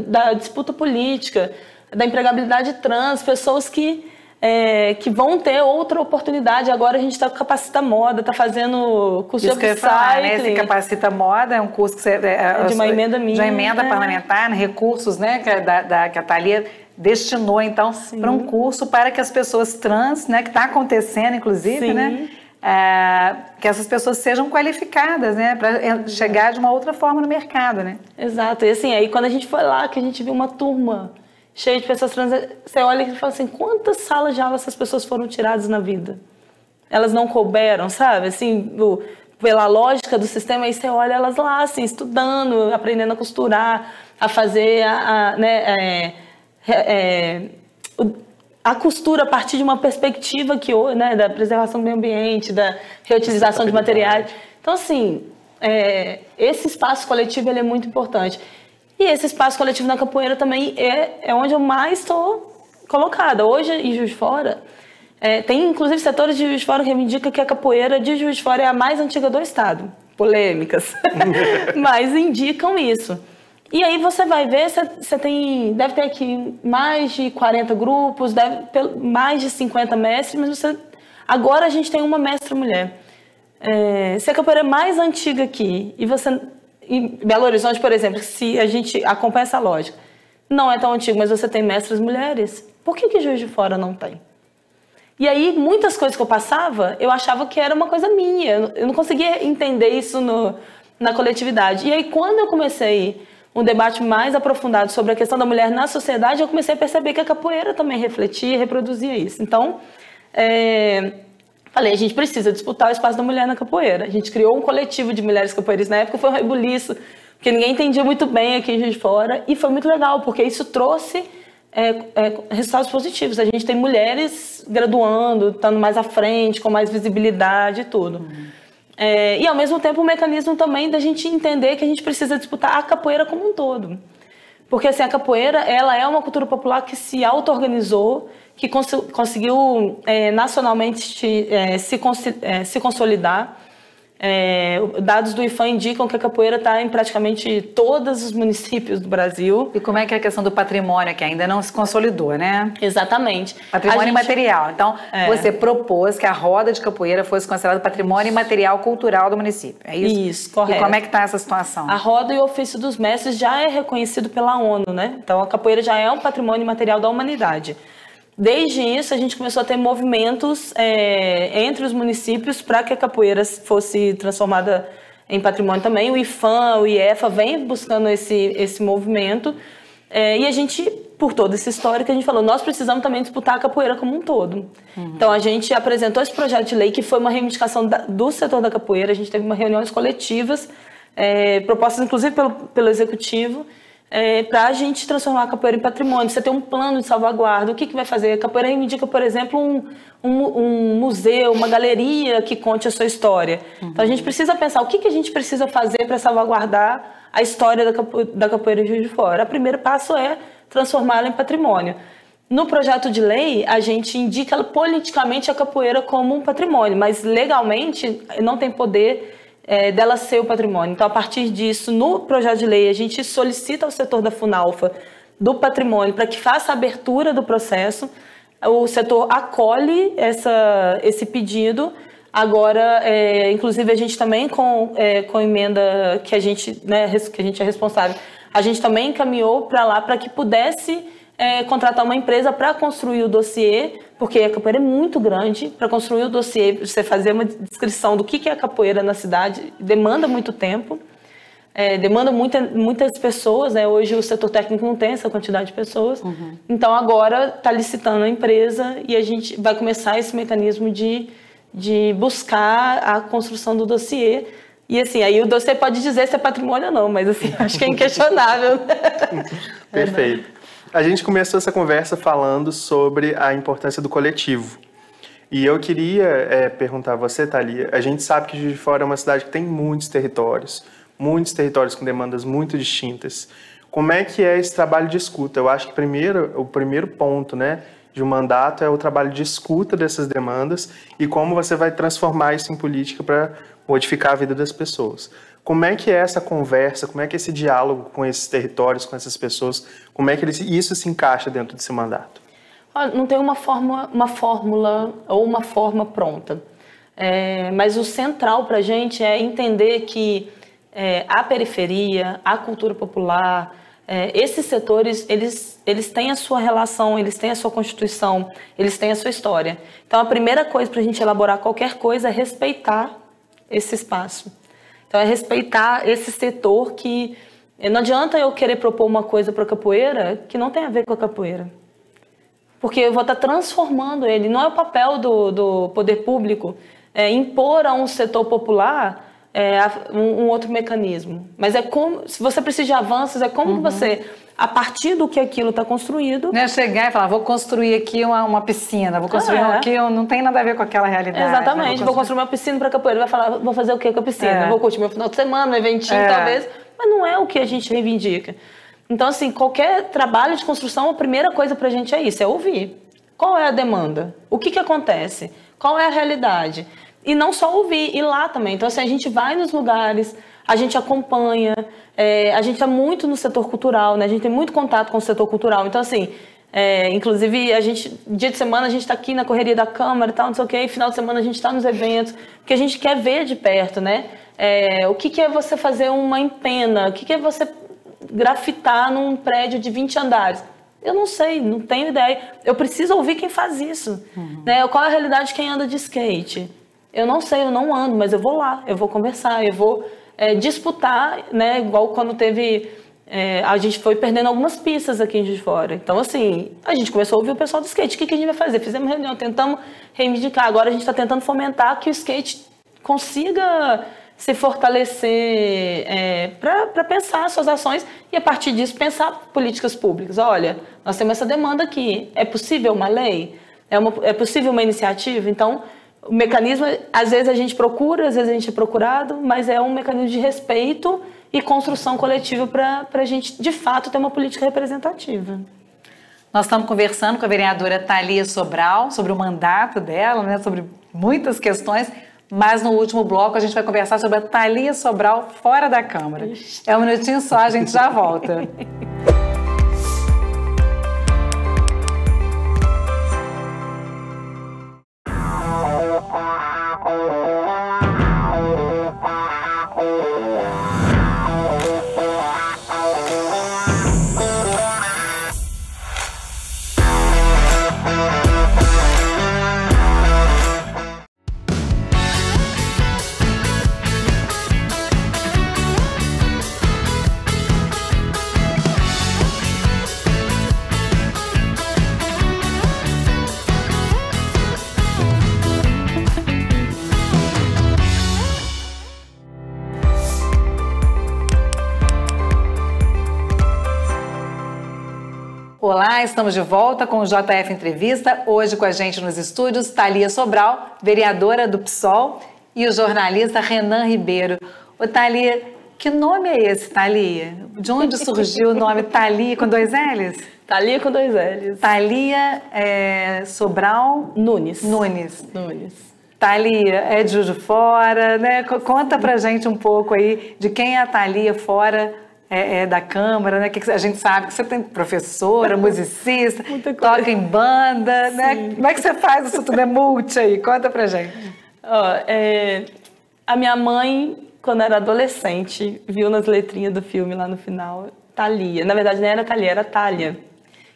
da disputa política, da empregabilidade trans, pessoas que vão ter outra oportunidade. Agora a gente está com Capacita Moda, está fazendo curso de upcycling. Esse Capacita Moda é um curso que de uma emenda minha. De uma emenda parlamentar, recursos, né, que a Thalia destinou, então, para um curso para que as pessoas trans, né, que está acontecendo, inclusive, né, que essas pessoas sejam qualificadas, né, para chegar de uma outra forma no mercado, né? Exato. E assim, aí quando a gente foi lá, que a gente viu uma turma cheia de pessoas trans, você olha e fala assim, quantas salas de aula essas pessoas foram tiradas na vida? Elas não couberam, sabe? Assim, pela lógica do sistema, aí você olha elas lá, assim, estudando, aprendendo a costurar, a fazer a costura a partir de uma perspectiva que, né, da preservação do meio ambiente, da reutilização de materiais. Então, assim, esse espaço coletivo ele é muito importante. E esse espaço coletivo na capoeira também é onde eu mais estou colocada. Hoje, em Juiz de Fora, tem inclusive setores de Juiz de Fora que reivindicam que a capoeira de Juiz de Fora é a mais antiga do estado. Polêmicas, mas indicam isso. E aí você vai ver, você deve ter aqui mais de 40 grupos, mais de 50 mestres, mas agora a gente tem uma mestra mulher. Se a capoeira é mais antiga aqui, e você, em Belo Horizonte, por exemplo, se a gente acompanha essa lógica, não é tão antigo, mas você tem mestras mulheres, por que Juiz de Fora não tem? E aí, muitas coisas que eu passava, eu achava que era uma coisa minha, eu não conseguia entender isso na coletividade. E aí, quando eu comecei um debate mais aprofundado sobre a questão da mulher na sociedade, eu comecei a perceber que a capoeira também refletia e reproduzia isso. Então, falei, a gente precisa disputar o espaço da mulher na capoeira. A gente criou um coletivo de mulheres capoeiristas. Na época foi um rebuliço, porque ninguém entendia muito bem aqui em Juiz de Fora. E foi muito legal, porque isso trouxe resultados positivos. A gente tem mulheres graduando, estando mais à frente, com mais visibilidade e tudo. E, ao mesmo tempo, um mecanismo também da gente entender que a gente precisa disputar a capoeira como um todo. Porque, assim, a capoeira, ela é uma cultura popular que se auto-organizou, que conseguiu nacionalmente se consolidar. Dados do IFAM indicam que a capoeira está em praticamente todos os municípios do Brasil. E como é que é a questão do patrimônio, que ainda não se consolidou, né? Exatamente. Patrimônio imaterial. Então, você propôs que a roda de capoeira fosse considerada patrimônio imaterial cultural do município. É isso? Isso, correto. E como é que está essa situação? A roda e o ofício dos mestres já é reconhecido pela ONU, né? Então, a capoeira já é um patrimônio imaterial da humanidade. Desde isso, a gente começou a ter movimentos entre os municípios para que a capoeira fosse transformada em patrimônio também. O IFAM, o IEFA vem buscando esse movimento. E a gente, por toda essa história que a gente falou, nós precisamos também disputar a capoeira como um todo. Então, a gente apresentou esse projeto de lei, que foi uma reivindicação do setor da capoeira. A gente teve reuniões coletivas, propostas inclusive pelo Executivo, para a gente transformar a capoeira em patrimônio. Você tem um plano de salvaguarda. O que vai fazer? A capoeira reivindica, por exemplo, um museu, uma galeria que conte a sua história. Então, a gente precisa pensar o que a gente precisa fazer para salvaguardar a história da capoeira de Juiz de Fora. O primeiro passo é transformá-la em patrimônio. No projeto de lei, a gente indica politicamente a capoeira como um patrimônio, mas legalmente não tem poder dela ser o patrimônio. Então, a partir disso, no projeto de lei, a gente solicita ao setor da Funalfa do patrimônio para que faça a abertura do processo. O setor acolhe esse pedido. Agora, inclusive, a gente também, com emenda que a gente é responsável, a gente também encaminhou para lá para que pudesse contratar uma empresa para construir o dossiê, porque a capoeira é muito grande. Para construir o dossiê, você fazer uma descrição do que é a capoeira na cidade, demanda muito tempo, demanda muitas pessoas, né? Hoje o setor técnico não tem essa quantidade de pessoas. Então agora está licitando a empresa e a gente vai começar esse mecanismo de buscar a construção do dossiê. E assim, aí o dossiê pode dizer se é patrimônio ou não, mas assim, acho que é inquestionável. Perfeito. A gente começou essa conversa falando sobre a importância do coletivo. E eu queria perguntar a você, Thalia, a gente sabe que Juiz de Fora é uma cidade que tem muitos territórios com demandas muito distintas. Como é que é esse trabalho de escuta? Eu acho que o primeiro ponto, né, de um mandato é o trabalho de escuta dessas demandas e como você vai transformar isso em política para modificar a vida das pessoas. Como é que é essa conversa, como é que é esse diálogo com esses territórios, com essas pessoas, como é que isso se encaixa dentro desse mandato? Não tem uma fórmula ou uma forma pronta, mas o central para a gente é entender que a periferia, a cultura popular, esses setores, eles têm a sua relação, eles têm a sua constituição, eles têm a sua história. Então, a primeira coisa para a gente elaborar qualquer coisa é respeitar esse espaço. Então, é respeitar esse setor que... Não adianta eu querer propor uma coisa para a capoeira que não tem a ver com a capoeira. Porque eu vou estar transformando ele. Não é o papel do poder público impor a um setor popular um outro mecanismo. Mas é como, se você precisa de avanços, é como que você, a partir do que aquilo está construído... Não é chegar e falar, vou construir aqui uma piscina, vou construir aqui, não tem nada a ver com aquela realidade. Exatamente, vou construir uma piscina para capoeira, vai falar, vou fazer o que com a piscina? Vou curtir meu final de semana, um eventinho talvez, mas não é o que a gente reivindica. Então, assim, qualquer trabalho de construção, a primeira coisa para a gente é isso, é ouvir. Qual é a demanda? O que acontece? Qual é a realidade? E não só ouvir, ir lá também. Então, assim, a gente vai nos lugares, a gente acompanha, a gente está muito no setor cultural, né? A gente tem muito contato com o setor cultural. Então, assim, inclusive, dia de semana a gente está aqui na correria da Câmara e tal, não sei o quê, e final de semana a gente está nos eventos, porque a gente quer ver de perto, né? O que é você fazer uma empena? O que é você grafitar num prédio de 20 andares? Eu não sei, não tenho ideia. Eu preciso ouvir quem faz isso. Né? Qual é a realidade de quem anda de skate? Eu não sei, eu não ando, mas eu vou lá, eu vou conversar, eu vou disputar, né? Igual quando teve... a gente foi perdendo algumas pistas aqui em Juiz de Fora. Então, assim, a gente começou a ouvir o pessoal do skate. O que a gente vai fazer? Fizemos reunião, tentamos reivindicar. Agora a gente está tentando fomentar que o skate consiga se fortalecer para pensar suas ações e, a partir disso, pensar políticas públicas. Olha, nós temos essa demanda aqui. É possível uma lei? É possível uma iniciativa? Então... O mecanismo, às vezes a gente procura, às vezes a gente é procurado, mas é um mecanismo de respeito e construção coletiva para a gente, de fato, ter uma política representativa. Nós estamos conversando com a vereadora Thalia Sobral sobre o mandato dela, né, sobre muitas questões, mas no último bloco a gente vai conversar sobre a Thalia Sobral fora da Câmara. É um minutinho só, a gente já volta. Olá, estamos de volta com o JF Entrevista. Hoje com a gente nos estúdios, Thalia Sobral, vereadora do PSOL, e o jornalista Renan Ribeiro. Ô Thalia, que nome é esse, Thalia? De onde surgiu o nome Thalia com 2 L's? Thalia com 2 L's. Thalia Sobral Nunes. Thalia é de Juiz de Fora, né? Conta pra gente um pouco aí de quem é a Thalia fora da Câmara, né? Que a gente sabe que você tem professora, musicista, toca em banda, né? Como é que você faz isso tudo? É multi aí? Conta pra gente. A minha mãe, quando era adolescente, viu nas letrinhas do filme lá no final, Thalia. Na verdade, não era Thalia, era Thalia,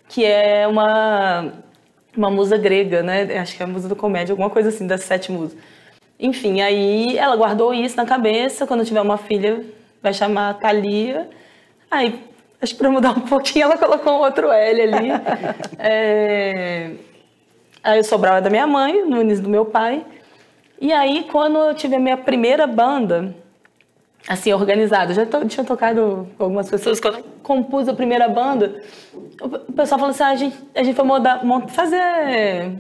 que é uma musa grega, né? Acho que é a musa da comédia, alguma coisa assim, das 7 musas. Enfim, aí ela guardou isso na cabeça, quando tiver uma filha, vai chamar Thalia. Aí, acho que para mudar um pouquinho, ela colocou um outro L ali. Aí o Sobral é da minha mãe, Nunes do meu pai. E aí, quando eu tive a minha primeira banda, assim, organizada, já tinha tocado com algumas pessoas, quando eu compus a primeira banda, o pessoal falou assim, a gente foi fazer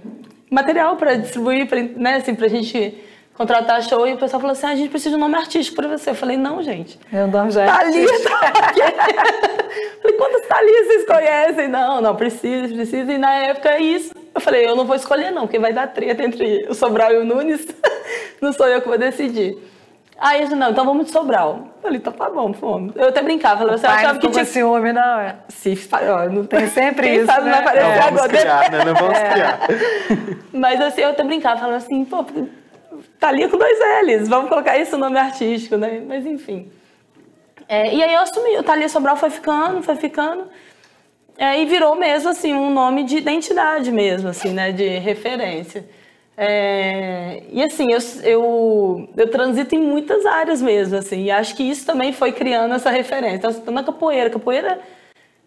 material para distribuir, né, assim, pra gente contratar show, e o pessoal falou assim, a gente precisa de um nome artístico para você. Eu falei, não, gente. Meu nome já é Thalia. Falei, quantas Thalias vocês conhecem? Não, precisa. E na época, isso. Eu falei, eu não vou escolher não, porque vai dar treta entre o Sobral e o Nunes. Não sou eu que vou decidir. Aí eu disse, não, então vamos de Sobral. Eu falei, então tá bom, fomos. Eu até brincava, falei, você achava que tinha ciúme, não é? Sim, não tem sempre quem isso, sabe, né? Não aparecer agora. Vamos criar, né? Não vamos criar. Mas assim, eu até brincava, falava assim, pô, Thalia com 2 L's, vamos colocar isso no nome artístico, né? Mas enfim. E aí eu assumi, o Thalia Sobral foi ficando, e virou mesmo, assim, um nome de identidade mesmo, assim, né? De referência. E assim, eu transito em muitas áreas mesmo, assim, e acho que isso também foi criando essa referência. Então, você tá na capoeira,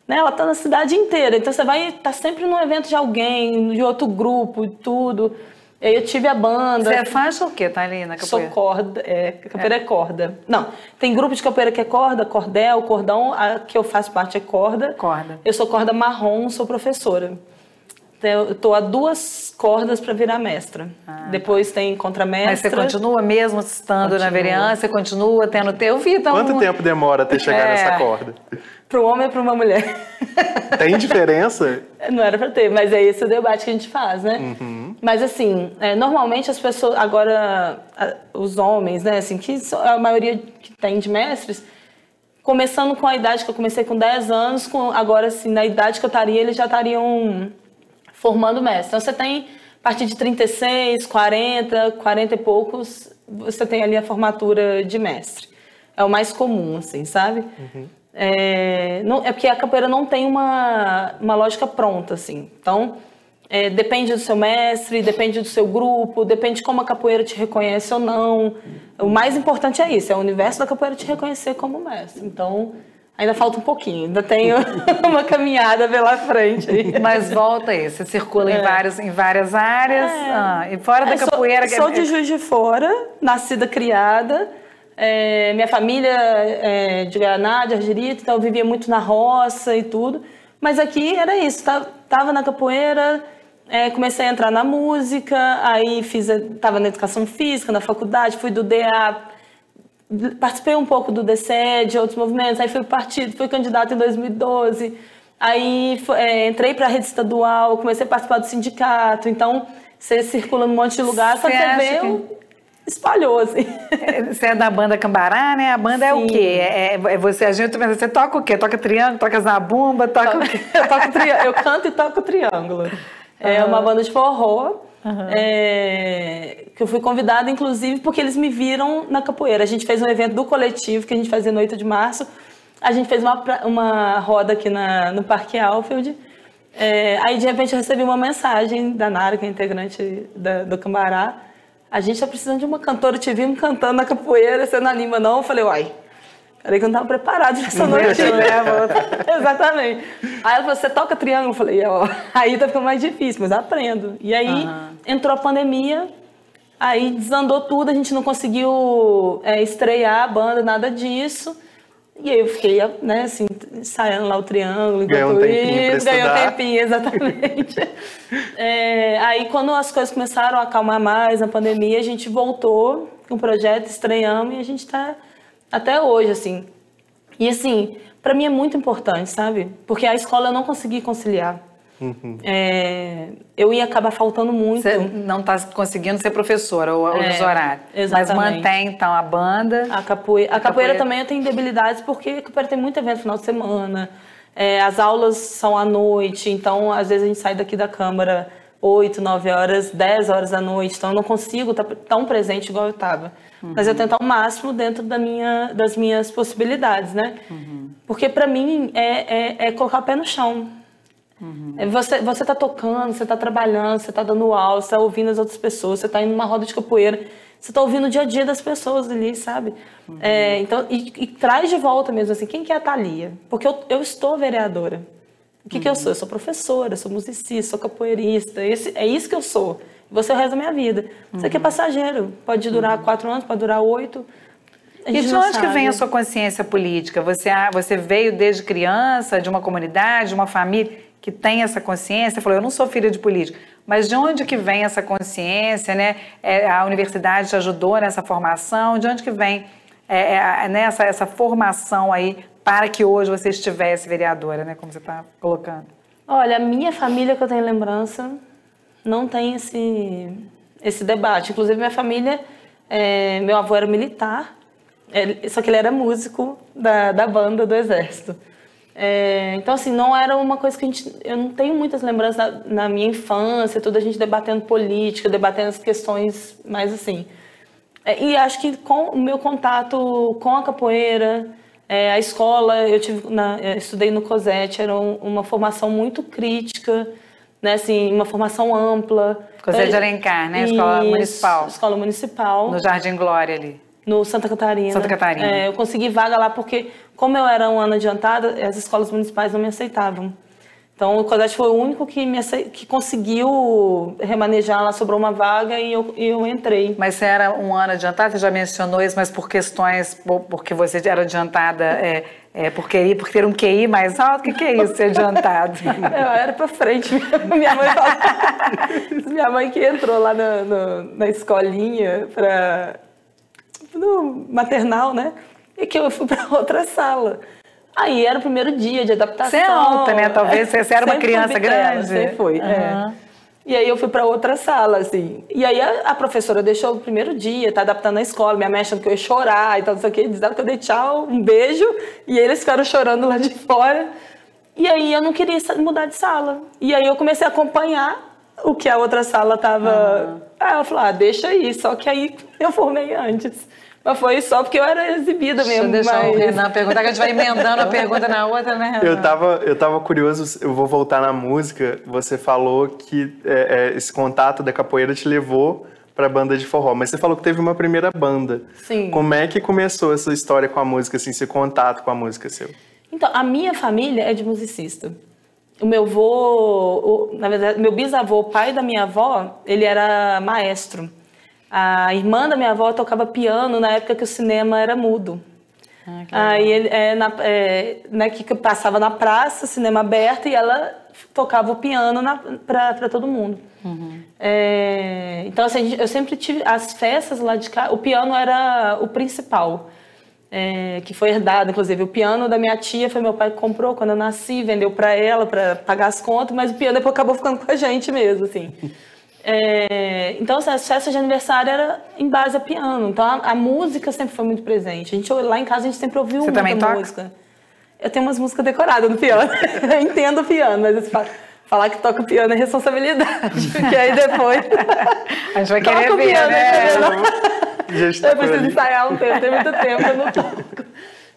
né, ela tá na cidade inteira, então você vai estar sempre num evento de alguém, de outro grupo, tudo. Eu tive a banda. Você é faixa ou o quê, Thalina? Sou corda, capoeira é corda. Não, tem grupo de capoeira que é corda, cordel, cordão, a que eu faço parte é corda. Corda. Eu sou corda marrom, sou professora. Eu estou a 2 cordas para virar mestra. Depois tem contramestra. Mas você continua mesmo estando na vereança? Você continua tendo... Eu vi, então... Quanto tempo demora até chegar nessa corda? Para um homem e para uma mulher. Tem diferença? Não era para ter, mas é esse o debate que a gente faz, né? Mas assim, normalmente as pessoas, agora os homens, né, assim, que a maioria que tem de mestres, começando com a idade que eu comecei com 10 anos, agora assim, na idade que eu estaria, eles já estariam formando mestre. Então você tem a partir de 36, 40 e poucos, você tem ali a formatura de mestre. É o mais comum, assim, sabe? É porque a capoeira não tem uma lógica pronta, assim. Então, depende do seu mestre, depende do seu grupo, depende de como a capoeira te reconhece ou não. O mais importante é isso, é o universo da capoeira te reconhecer como mestre. Então, ainda falta um pouquinho, ainda tenho uma caminhada pela frente. Mas volta aí, você circula em várias áreas, e fora da capoeira... Sou de Juiz de Fora, nascida, criada. Minha família é de Guaraná, de Argerita, então eu vivia muito na roça e tudo. Mas aqui era isso, tava na capoeira, comecei a entrar na música, aí tava na educação física, na faculdade, fui do DA, participei um pouco do DCE, de outros movimentos, aí fui pro partido, fui candidata em 2012, aí entrei para a rede estadual, comecei a participar do sindicato, então você circula num monte de lugar, só que você vê... Espalhou, assim. Você é da banda Cambará, né? A banda é o quê? Você, a gente pensa, você toca o quê? Toca triângulo, toca zabumba, toca o quê? Eu canto e toco triângulo. É uma banda de forró, que eu fui convidada, inclusive, porque eles me viram na capoeira. A gente fez um evento do coletivo, que a gente fazia no 8 de março. A gente fez uma roda aqui no Parque Alfield. Aí, de repente, eu recebi uma mensagem da Nara, que é integrante do Cambará. A gente tá precisando de uma cantora, te vimos cantando na capoeira, você não anima não? Eu falei, uai, peraí que eu não tava preparada nessa noite. Exatamente. Aí ela falou, você toca triângulo? Eu falei, aí tá ficando mais difícil, mas aprendo. E aí entrou a pandemia, aí desandou tudo, a gente não conseguiu estrear a banda, nada disso. E aí eu fiquei, né, assim, ensaiando lá o triângulo. Ganhou um tempinho pra estudar. Ganhou um tempinho, exatamente. Aí quando as coisas começaram a acalmar mais na pandemia, a gente voltou com o projeto, estreamos e a gente tá até hoje, assim. E assim, pra mim é muito importante, sabe? Porque a escola eu não consegui conciliar. Eu ia acabar faltando muito. Você não está conseguindo ser professora ou nos horários. Exatamente. Mas mantém, então, a banda. A capoeira também eu tenho debilidades, porque a capoeira tem muito evento no final de semana. As aulas são à noite, então às vezes a gente sai daqui da Câmara 8, 9 horas, 10 horas da noite. Então eu não consigo estar tão presente igual eu estava. Mas eu tento ao máximo dentro das minhas possibilidades, né? Porque para mim é colocar o pé no chão. Você está tocando, você está trabalhando, você está dando aula, você está ouvindo as outras pessoas, você está indo numa roda de capoeira, você está ouvindo o dia a dia das pessoas ali, sabe? Então, e traz de volta mesmo, assim, quem que é a Thalia? Porque eu estou vereadora. O que eu sou? Eu sou professora, sou musicista, sou capoeirista, é isso que eu sou. Você é o resto da minha vida. Isso aqui é passageiro, pode durar 4 anos, pode durar 8. E de onde que vem a sua consciência política? Você veio desde criança, de uma comunidade, de uma família que tem essa consciência? Você falou, eu não sou filha de político. Mas de onde que vem essa consciência, né? A universidade te ajudou nessa formação? De onde que vem essa formação aí para que hoje você estivesse vereadora, né? Como você está colocando. Olha, a minha família que eu tenho lembrança não tem esse debate. Inclusive, minha família, meu avô era militar, só que ele era músico da banda do Exército. Então, assim, não era uma coisa que eu não tenho muitas lembranças na minha infância, toda a gente debatendo política, debatendo as questões mais assim. E acho que com o meu contato com a capoeira, a escola, eu estudei no COSET, era uma formação muito crítica, né, assim, uma formação ampla. COSET de Alencar, né? Escola municipal. Escola municipal. No Jardim Glória ali. No Santa Catarina. Santa Catarina. Eu consegui vaga lá porque, como eu era um ano adiantada, as escolas municipais não me aceitavam. Então, o Cosete foi o único que conseguiu remanejar, lá sobrou uma vaga e eu entrei. Mas você era um ano adiantada, você já mencionou isso, mas por questões, porque você era adiantada, por ter um QI mais alto, o que é isso, ser adiantado? Eu era pra frente. Minha mãe que entrou lá na escolinha, no maternal, né? E que eu fui pra outra sala. Aí era o primeiro dia de adaptação. Você é alta, né? Talvez você era uma criança grande. Sempre fui, E aí eu fui para outra sala, assim. E aí a professora deixou o primeiro dia, tá adaptando a escola, minha mãe achando que eu ia chorar e tal, não sei o quê. Dizendo que eu dei tchau, um beijo, e eles ficaram chorando lá de fora. E aí eu não queria mudar de sala. E aí eu comecei a acompanhar o que a outra sala tava... Aí ela falou, deixa aí. Só que aí eu formei antes. Mas foi só porque eu era exibida mesmo. Deixa eu deixar o Renan perguntar, que a gente vai emendando a pergunta na outra, né, Renan? Eu tava curioso, eu vou voltar na música. Você falou que esse contato da capoeira te levou para a banda de forró, mas você falou que teve uma primeira banda. Sim. Como é que começou essa história com a música, assim, esse contato com a música seu? Então, a minha família é de musicista. O meu avô, na verdade, meu bisavô, o pai da minha avó, ele era maestro. A irmã da minha avó tocava piano na época que o cinema era mudo. Aí ele que passava na praça, cinema aberto, e ela tocava o piano para todo mundo. Então, assim, eu sempre tive as festas lá de casa. O piano era o principal, que foi herdado, inclusive. O piano da minha tia foi meu pai que comprou quando eu nasci, vendeu para ela para pagar as contas, mas o piano depois acabou ficando com a gente mesmo, assim. Então, assim, as festas de aniversário era em base a piano. Então, a música sempre foi muito presente. Lá em casa, a gente sempre ouviu muita música. Eu tenho umas músicas decoradas no piano. Eu entendo o piano, mas falar que toca o piano é responsabilidade. Porque aí depois... A gente vai querer ver, né? Eu preciso ensaiar um tempo, tem muito tempo que eu não toco.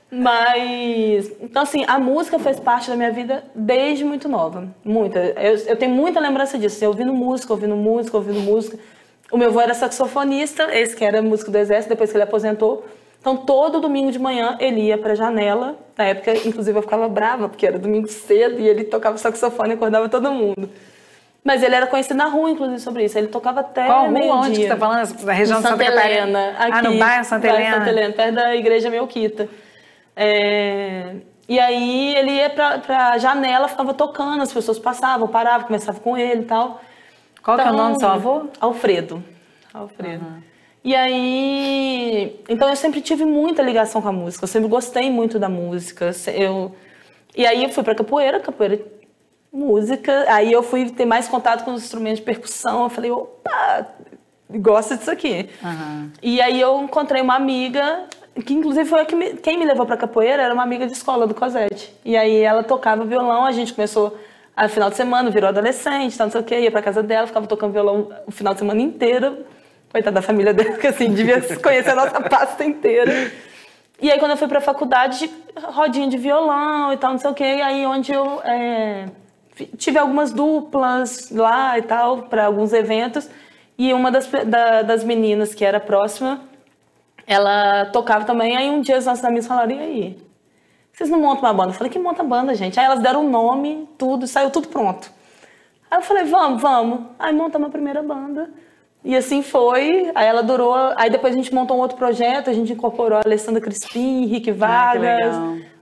Mas, então assim, a música fez parte da minha vida desde muito nova, muita. Eu tenho muita lembrança disso, assim, ouvindo música. O meu avô era saxofonista, esse que era músico do exército, depois que ele aposentou. Então, todo domingo de manhã ele ia pra janela. Na época, inclusive, eu ficava brava, porque era domingo cedo e ele tocava saxofone e acordava todo mundo. Mas ele era conhecido na rua, inclusive, sobre isso. Ele tocava até meio-dia. Onde que você tá falando? Na região de Santa Helena. Aqui, no bairro Santa Helena? Perto da igreja Melquita. E aí ele ia pra janela, ficava tocando, as pessoas passavam, paravam, conversavam com ele e tal. Qual que é o nome do seu avô? Alfredo. E aí... Então eu sempre tive muita ligação com a música, eu sempre gostei muito da música. E aí eu fui pra capoeira, música. Aí eu fui ter mais contato com os instrumentos de percussão, eu falei, opa, gosto disso aqui. E aí eu encontrei uma amiga... que inclusive foi quem me levou para capoeira, era uma amiga de escola do Cosete. E aí ela tocava violão, a gente começou no final de semana, virou adolescente, não sei o quê, ia para casa dela, ficava tocando violão o final de semana inteiro. Coitada da família dela, que assim, devia conhecer a nossa pasta inteira. E aí quando eu fui para a faculdade, rodinha de violão e tal, não sei o quê, e aí onde eu tive algumas duplas lá e tal, para alguns eventos, e uma das meninas que era próxima, ela tocava também, aí um dia as nossas amigas falaram, e aí? Vocês não montam uma banda? Eu falei, que monta banda, gente? Aí elas deram um nome, tudo, saiu tudo pronto. Aí eu falei, vamos. Aí montamos a primeira banda. E assim foi, aí ela durou, aí depois a gente montou um outro projeto, a gente incorporou a Alessandra Crispim, Rick Vargas,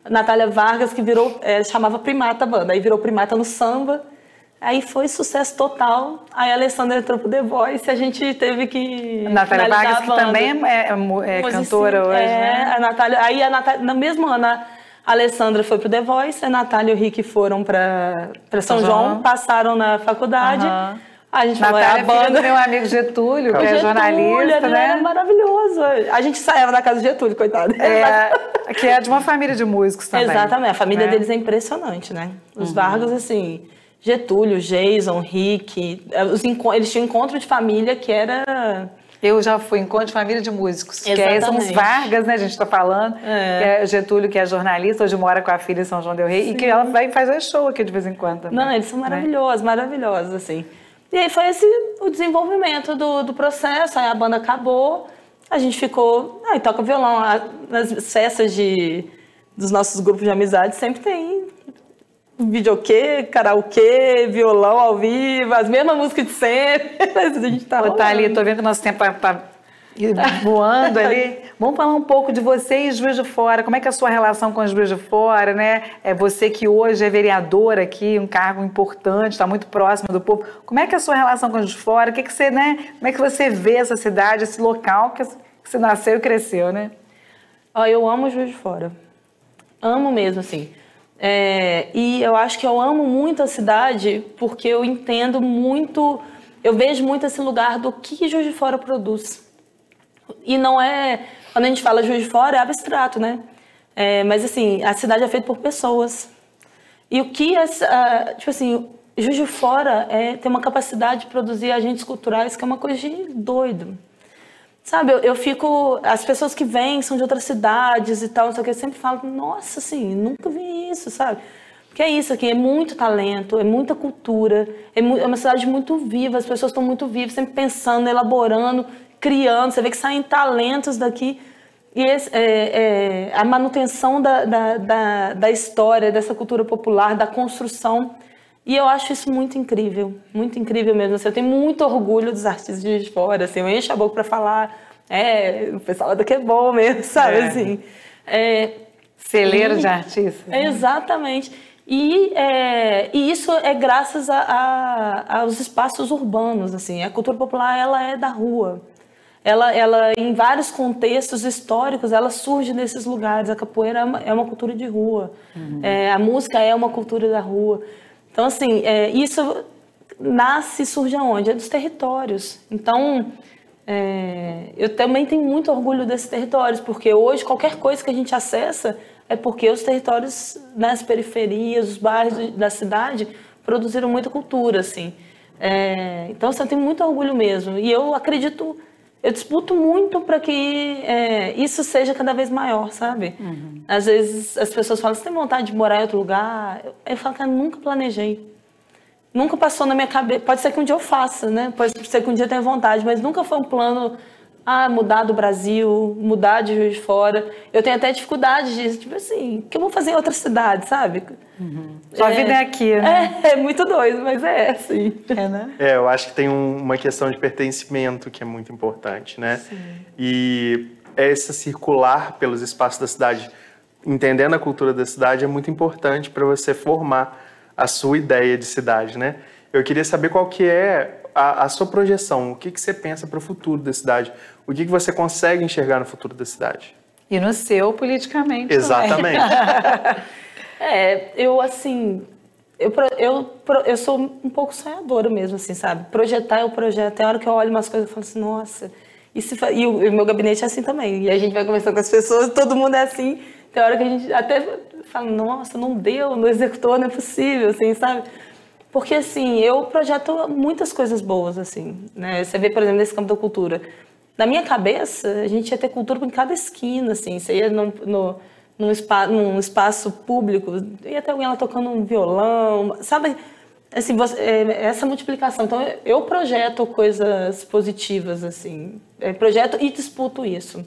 Natália Vargas, que virou, chamava Primata a banda, aí virou Primata no samba. Aí foi sucesso total. Aí a Alessandra entrou pro The Voice e a gente teve que Natália Vargas, que também é cantora hoje, né? A Natália, aí no mesmo ano, a Alessandra foi pro The Voice, a Natália e o Rick foram para São João, passaram na faculdade. A gente Natália é filha do meu amigo Getúlio, que é jornalista, né? Era maravilhoso. A gente ensaiava na casa do Getúlio, coitado. Que é de uma família de músicos também. Exatamente, a família deles é impressionante, né? Os Vargas, assim... Getúlio, Jason, Rick, eles tinham encontro de família que era... Eu já fui encontro de família de músicos, que são os Vargas, né, a gente está falando, que é Getúlio, que é jornalista, hoje mora com a filha em São João del Rei, e que ela vai fazer show aqui de vez em quando também. Não, eles são maravilhosos, assim. E aí foi o desenvolvimento do processo, aí a banda acabou, a gente ficou, aí toca violão, nas festas dos nossos grupos de amizade sempre tem videokê, karaokê, violão ao vivo, as mesmas músicas de sempre. A gente tá ali, tô vendo que o nosso tempo tá voando ali. Vamos falar um pouco de você e Juiz de Fora. Como é que é a sua relação com Juiz de Fora, né? É você que hoje é vereadora aqui, um cargo importante, está muito próximo do povo. Como é que é a sua relação com Juiz de Fora? O que você, né? Como é que você vê essa cidade, esse local que você nasceu e cresceu, né? Eu amo Juiz de Fora. Amo mesmo, assim. E eu acho que eu amo muito a cidade porque eu entendo muito, eu vejo muito esse lugar do que Juiz de Fora produz. E não é, quando a gente fala Juiz de Fora, é abstrato, né? Mas assim, a cidade é feita por pessoas. E o que tipo assim, Juiz de Fora tem uma capacidade de produzir agentes culturais que é uma coisa de doido. Sabe, eu fico, as pessoas que vêm são de outras cidades e tal, só que eu sempre falo, nossa, assim, nunca vi isso, sabe? Porque é isso aqui, é muito talento, é muita cultura, é uma cidade muito viva, as pessoas estão muito vivas, sempre pensando, elaborando, criando, você vê que saem talentos daqui. E a manutenção da história, dessa cultura popular, da construção. E eu acho isso muito incrível mesmo. Assim, eu tenho muito orgulho dos artistas de fora, assim, eu encho a boca para falar, o pessoal daqui é bom mesmo, sabe? Assim, celeiro de artistas. Né? Exatamente. E isso é graças aos espaços urbanos, assim. A cultura popular, ela é da rua. Ela, em vários contextos históricos, ela surge nesses lugares. A capoeira é uma cultura de rua. Uhum. A música é uma cultura da rua. Então, assim, isso nasce e surge aonde? É dos territórios. Então, eu também tenho muito orgulho desses territórios, porque hoje qualquer coisa que a gente acessa é porque os territórios nas periferias, os bairros da cidade produziram muita cultura, assim. Então, assim, eu tenho muito orgulho mesmo. E eu acredito... Eu disputo muito para que isso seja cada vez maior, sabe? Uhum. Às vezes as pessoas falam, você tem vontade de morar em outro lugar? Eu falo, cara, nunca planejei. Nunca passou na minha cabeça. Pode ser que um dia eu faça, né? Pode ser que um dia eu tenha vontade, mas nunca foi um plano mudar do Brasil, mudar de Juiz de Fora. Eu tenho até dificuldade disso, tipo assim, o que eu vou fazer em outra cidade, sabe? Uhum. Sua vida é aqui, né? É muito doido, mas assim. Né? Eu acho que tem uma questão de pertencimento que é muito importante, né? Sim. E essa circular pelos espaços da cidade, entendendo a cultura da cidade, é muito importante para você formar a sua ideia de cidade, né? Eu queria saber qual que é a sua projeção, o que você pensa para o futuro da cidade, o que você consegue enxergar no futuro da cidade. E no seu, politicamente. Exatamente. Eu assim, eu sou um pouco sonhadora mesmo, assim, sabe? Projetar é o projeto. Tem hora que eu olho umas coisas e falo assim, nossa... E o meu gabinete é assim também. E a gente vai conversando com as pessoas, todo mundo é assim. Tem hora que a gente até fala, nossa, não deu, não executou, não é possível, assim, sabe? Porque, assim, eu projeto muitas coisas boas, assim, né? Você vê, por exemplo, nesse campo da cultura. Na minha cabeça, a gente ia ter cultura em cada esquina, assim. Você ia num espaço público, ia ter alguém lá tocando um violão, sabe? Assim, essa multiplicação. Então, eu projeto coisas positivas, assim. Projeto e disputo isso.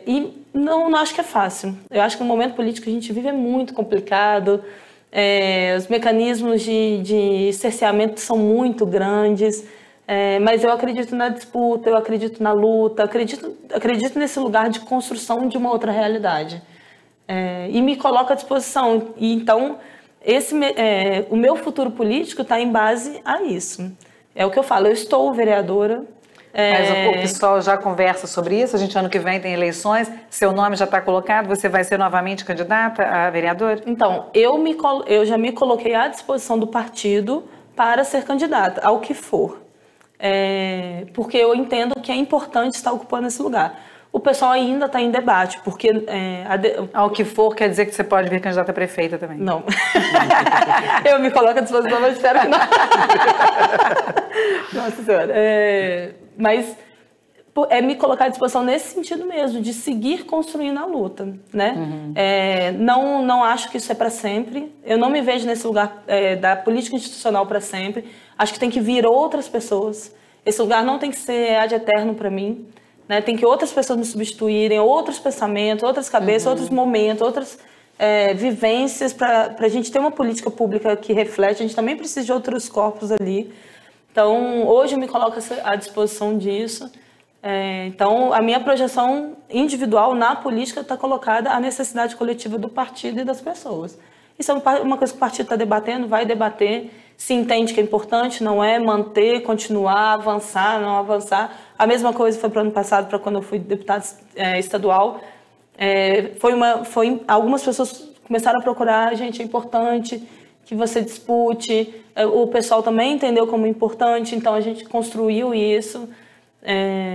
E não acho que é fácil. Eu acho que o momento político que a gente vive é muito complicado. Os mecanismos de cerceamento são muito grandes, mas eu acredito na disputa, eu acredito na luta, acredito nesse lugar de construção de uma outra realidade. E me coloco à disposição. E então, o meu futuro político está em base a isso. É o que eu falo, eu estou vereadora. Mas o pessoal já conversa sobre isso? A gente, ano que vem, tem eleições, seu nome já está colocado, você vai ser novamente candidata a vereadora? Então, eu já me coloquei à disposição do partido para ser candidata, ao que for. Porque eu entendo que é importante estar ocupando esse lugar. O pessoal ainda está em debate, porque... Ao que for, quer dizer que você pode vir candidata a prefeita também? Não. Eu me coloco à disposição, mas espero que não. Nossa Senhora. Mas me colocar à disposição nesse sentido mesmo, de seguir construindo a luta, né? Uhum. Não acho que isso é para sempre. Eu não me vejo nesse lugar da política institucional para sempre. Acho que tem que vir outras pessoas. Esse lugar não tem que ser ad eterno para mim. Né? Tem que outras pessoas me substituírem, outros pensamentos, outras cabeças, outros momentos, outras vivências, para a gente ter uma política pública que reflete, a gente também precisa de outros corpos ali. Então, hoje eu me coloco à disposição disso. Então, a minha projeção individual na política está colocada à necessidade coletiva do partido e das pessoas. Isso é uma coisa que o partido está debatendo, vai debater, se entende que é importante, não é manter, continuar, avançar, não avançar. A mesma coisa foi para o ano passado, para quando eu fui deputada estadual. Algumas pessoas começaram a procurar, gente, é importante que você dispute. O pessoal também entendeu como importante, então a gente construiu isso.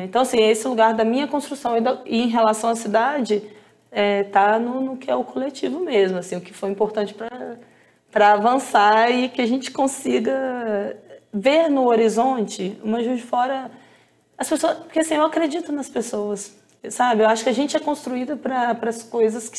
Então, assim, esse lugar da minha construção e em relação à cidade tá no que é o coletivo mesmo, assim, o que foi importante para avançar e que a gente consiga ver no horizonte uma Juiz de Fora, as pessoas, porque assim, eu acredito nas pessoas, sabe? Eu acho que a gente é construída para as coisas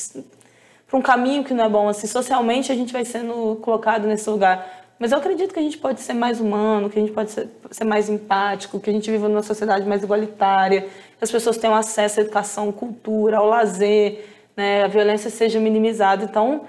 para um caminho que não é bom, assim, socialmente a gente vai sendo colocado nesse lugar. Mas eu acredito que a gente pode ser mais humano, que a gente pode ser mais empático, que a gente vive numa sociedade mais igualitária, que as pessoas tenham acesso à educação, cultura, ao lazer, né, a violência seja minimizada. Então,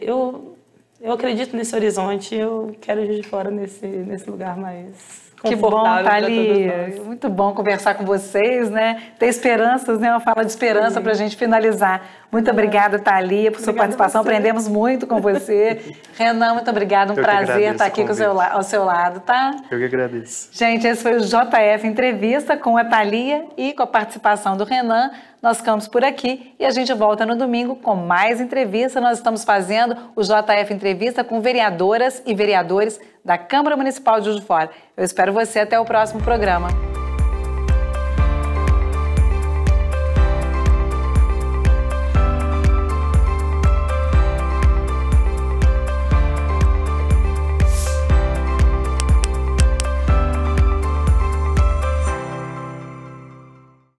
eu acredito nesse horizonte, eu quero Juiz de Fora nesse lugar mais que bom, Thalia. Muito bom conversar com vocês, né? Ter esperanças, né? Uma fala de esperança para a gente finalizar. Muito obrigada, Thalia, por sua participação. Aprendemos muito com você. Renan, muito obrigada. Um prazer estar aqui ao seu lado, tá? Eu que agradeço. Gente, esse foi o JF Entrevista com a Thalia e com a participação do Renan. Nós ficamos por aqui e a gente volta no domingo com mais entrevista. Nós estamos fazendo o JF Entrevista com vereadoras e vereadores da Câmara Municipal de Juiz de Fora. Eu espero você até o próximo programa.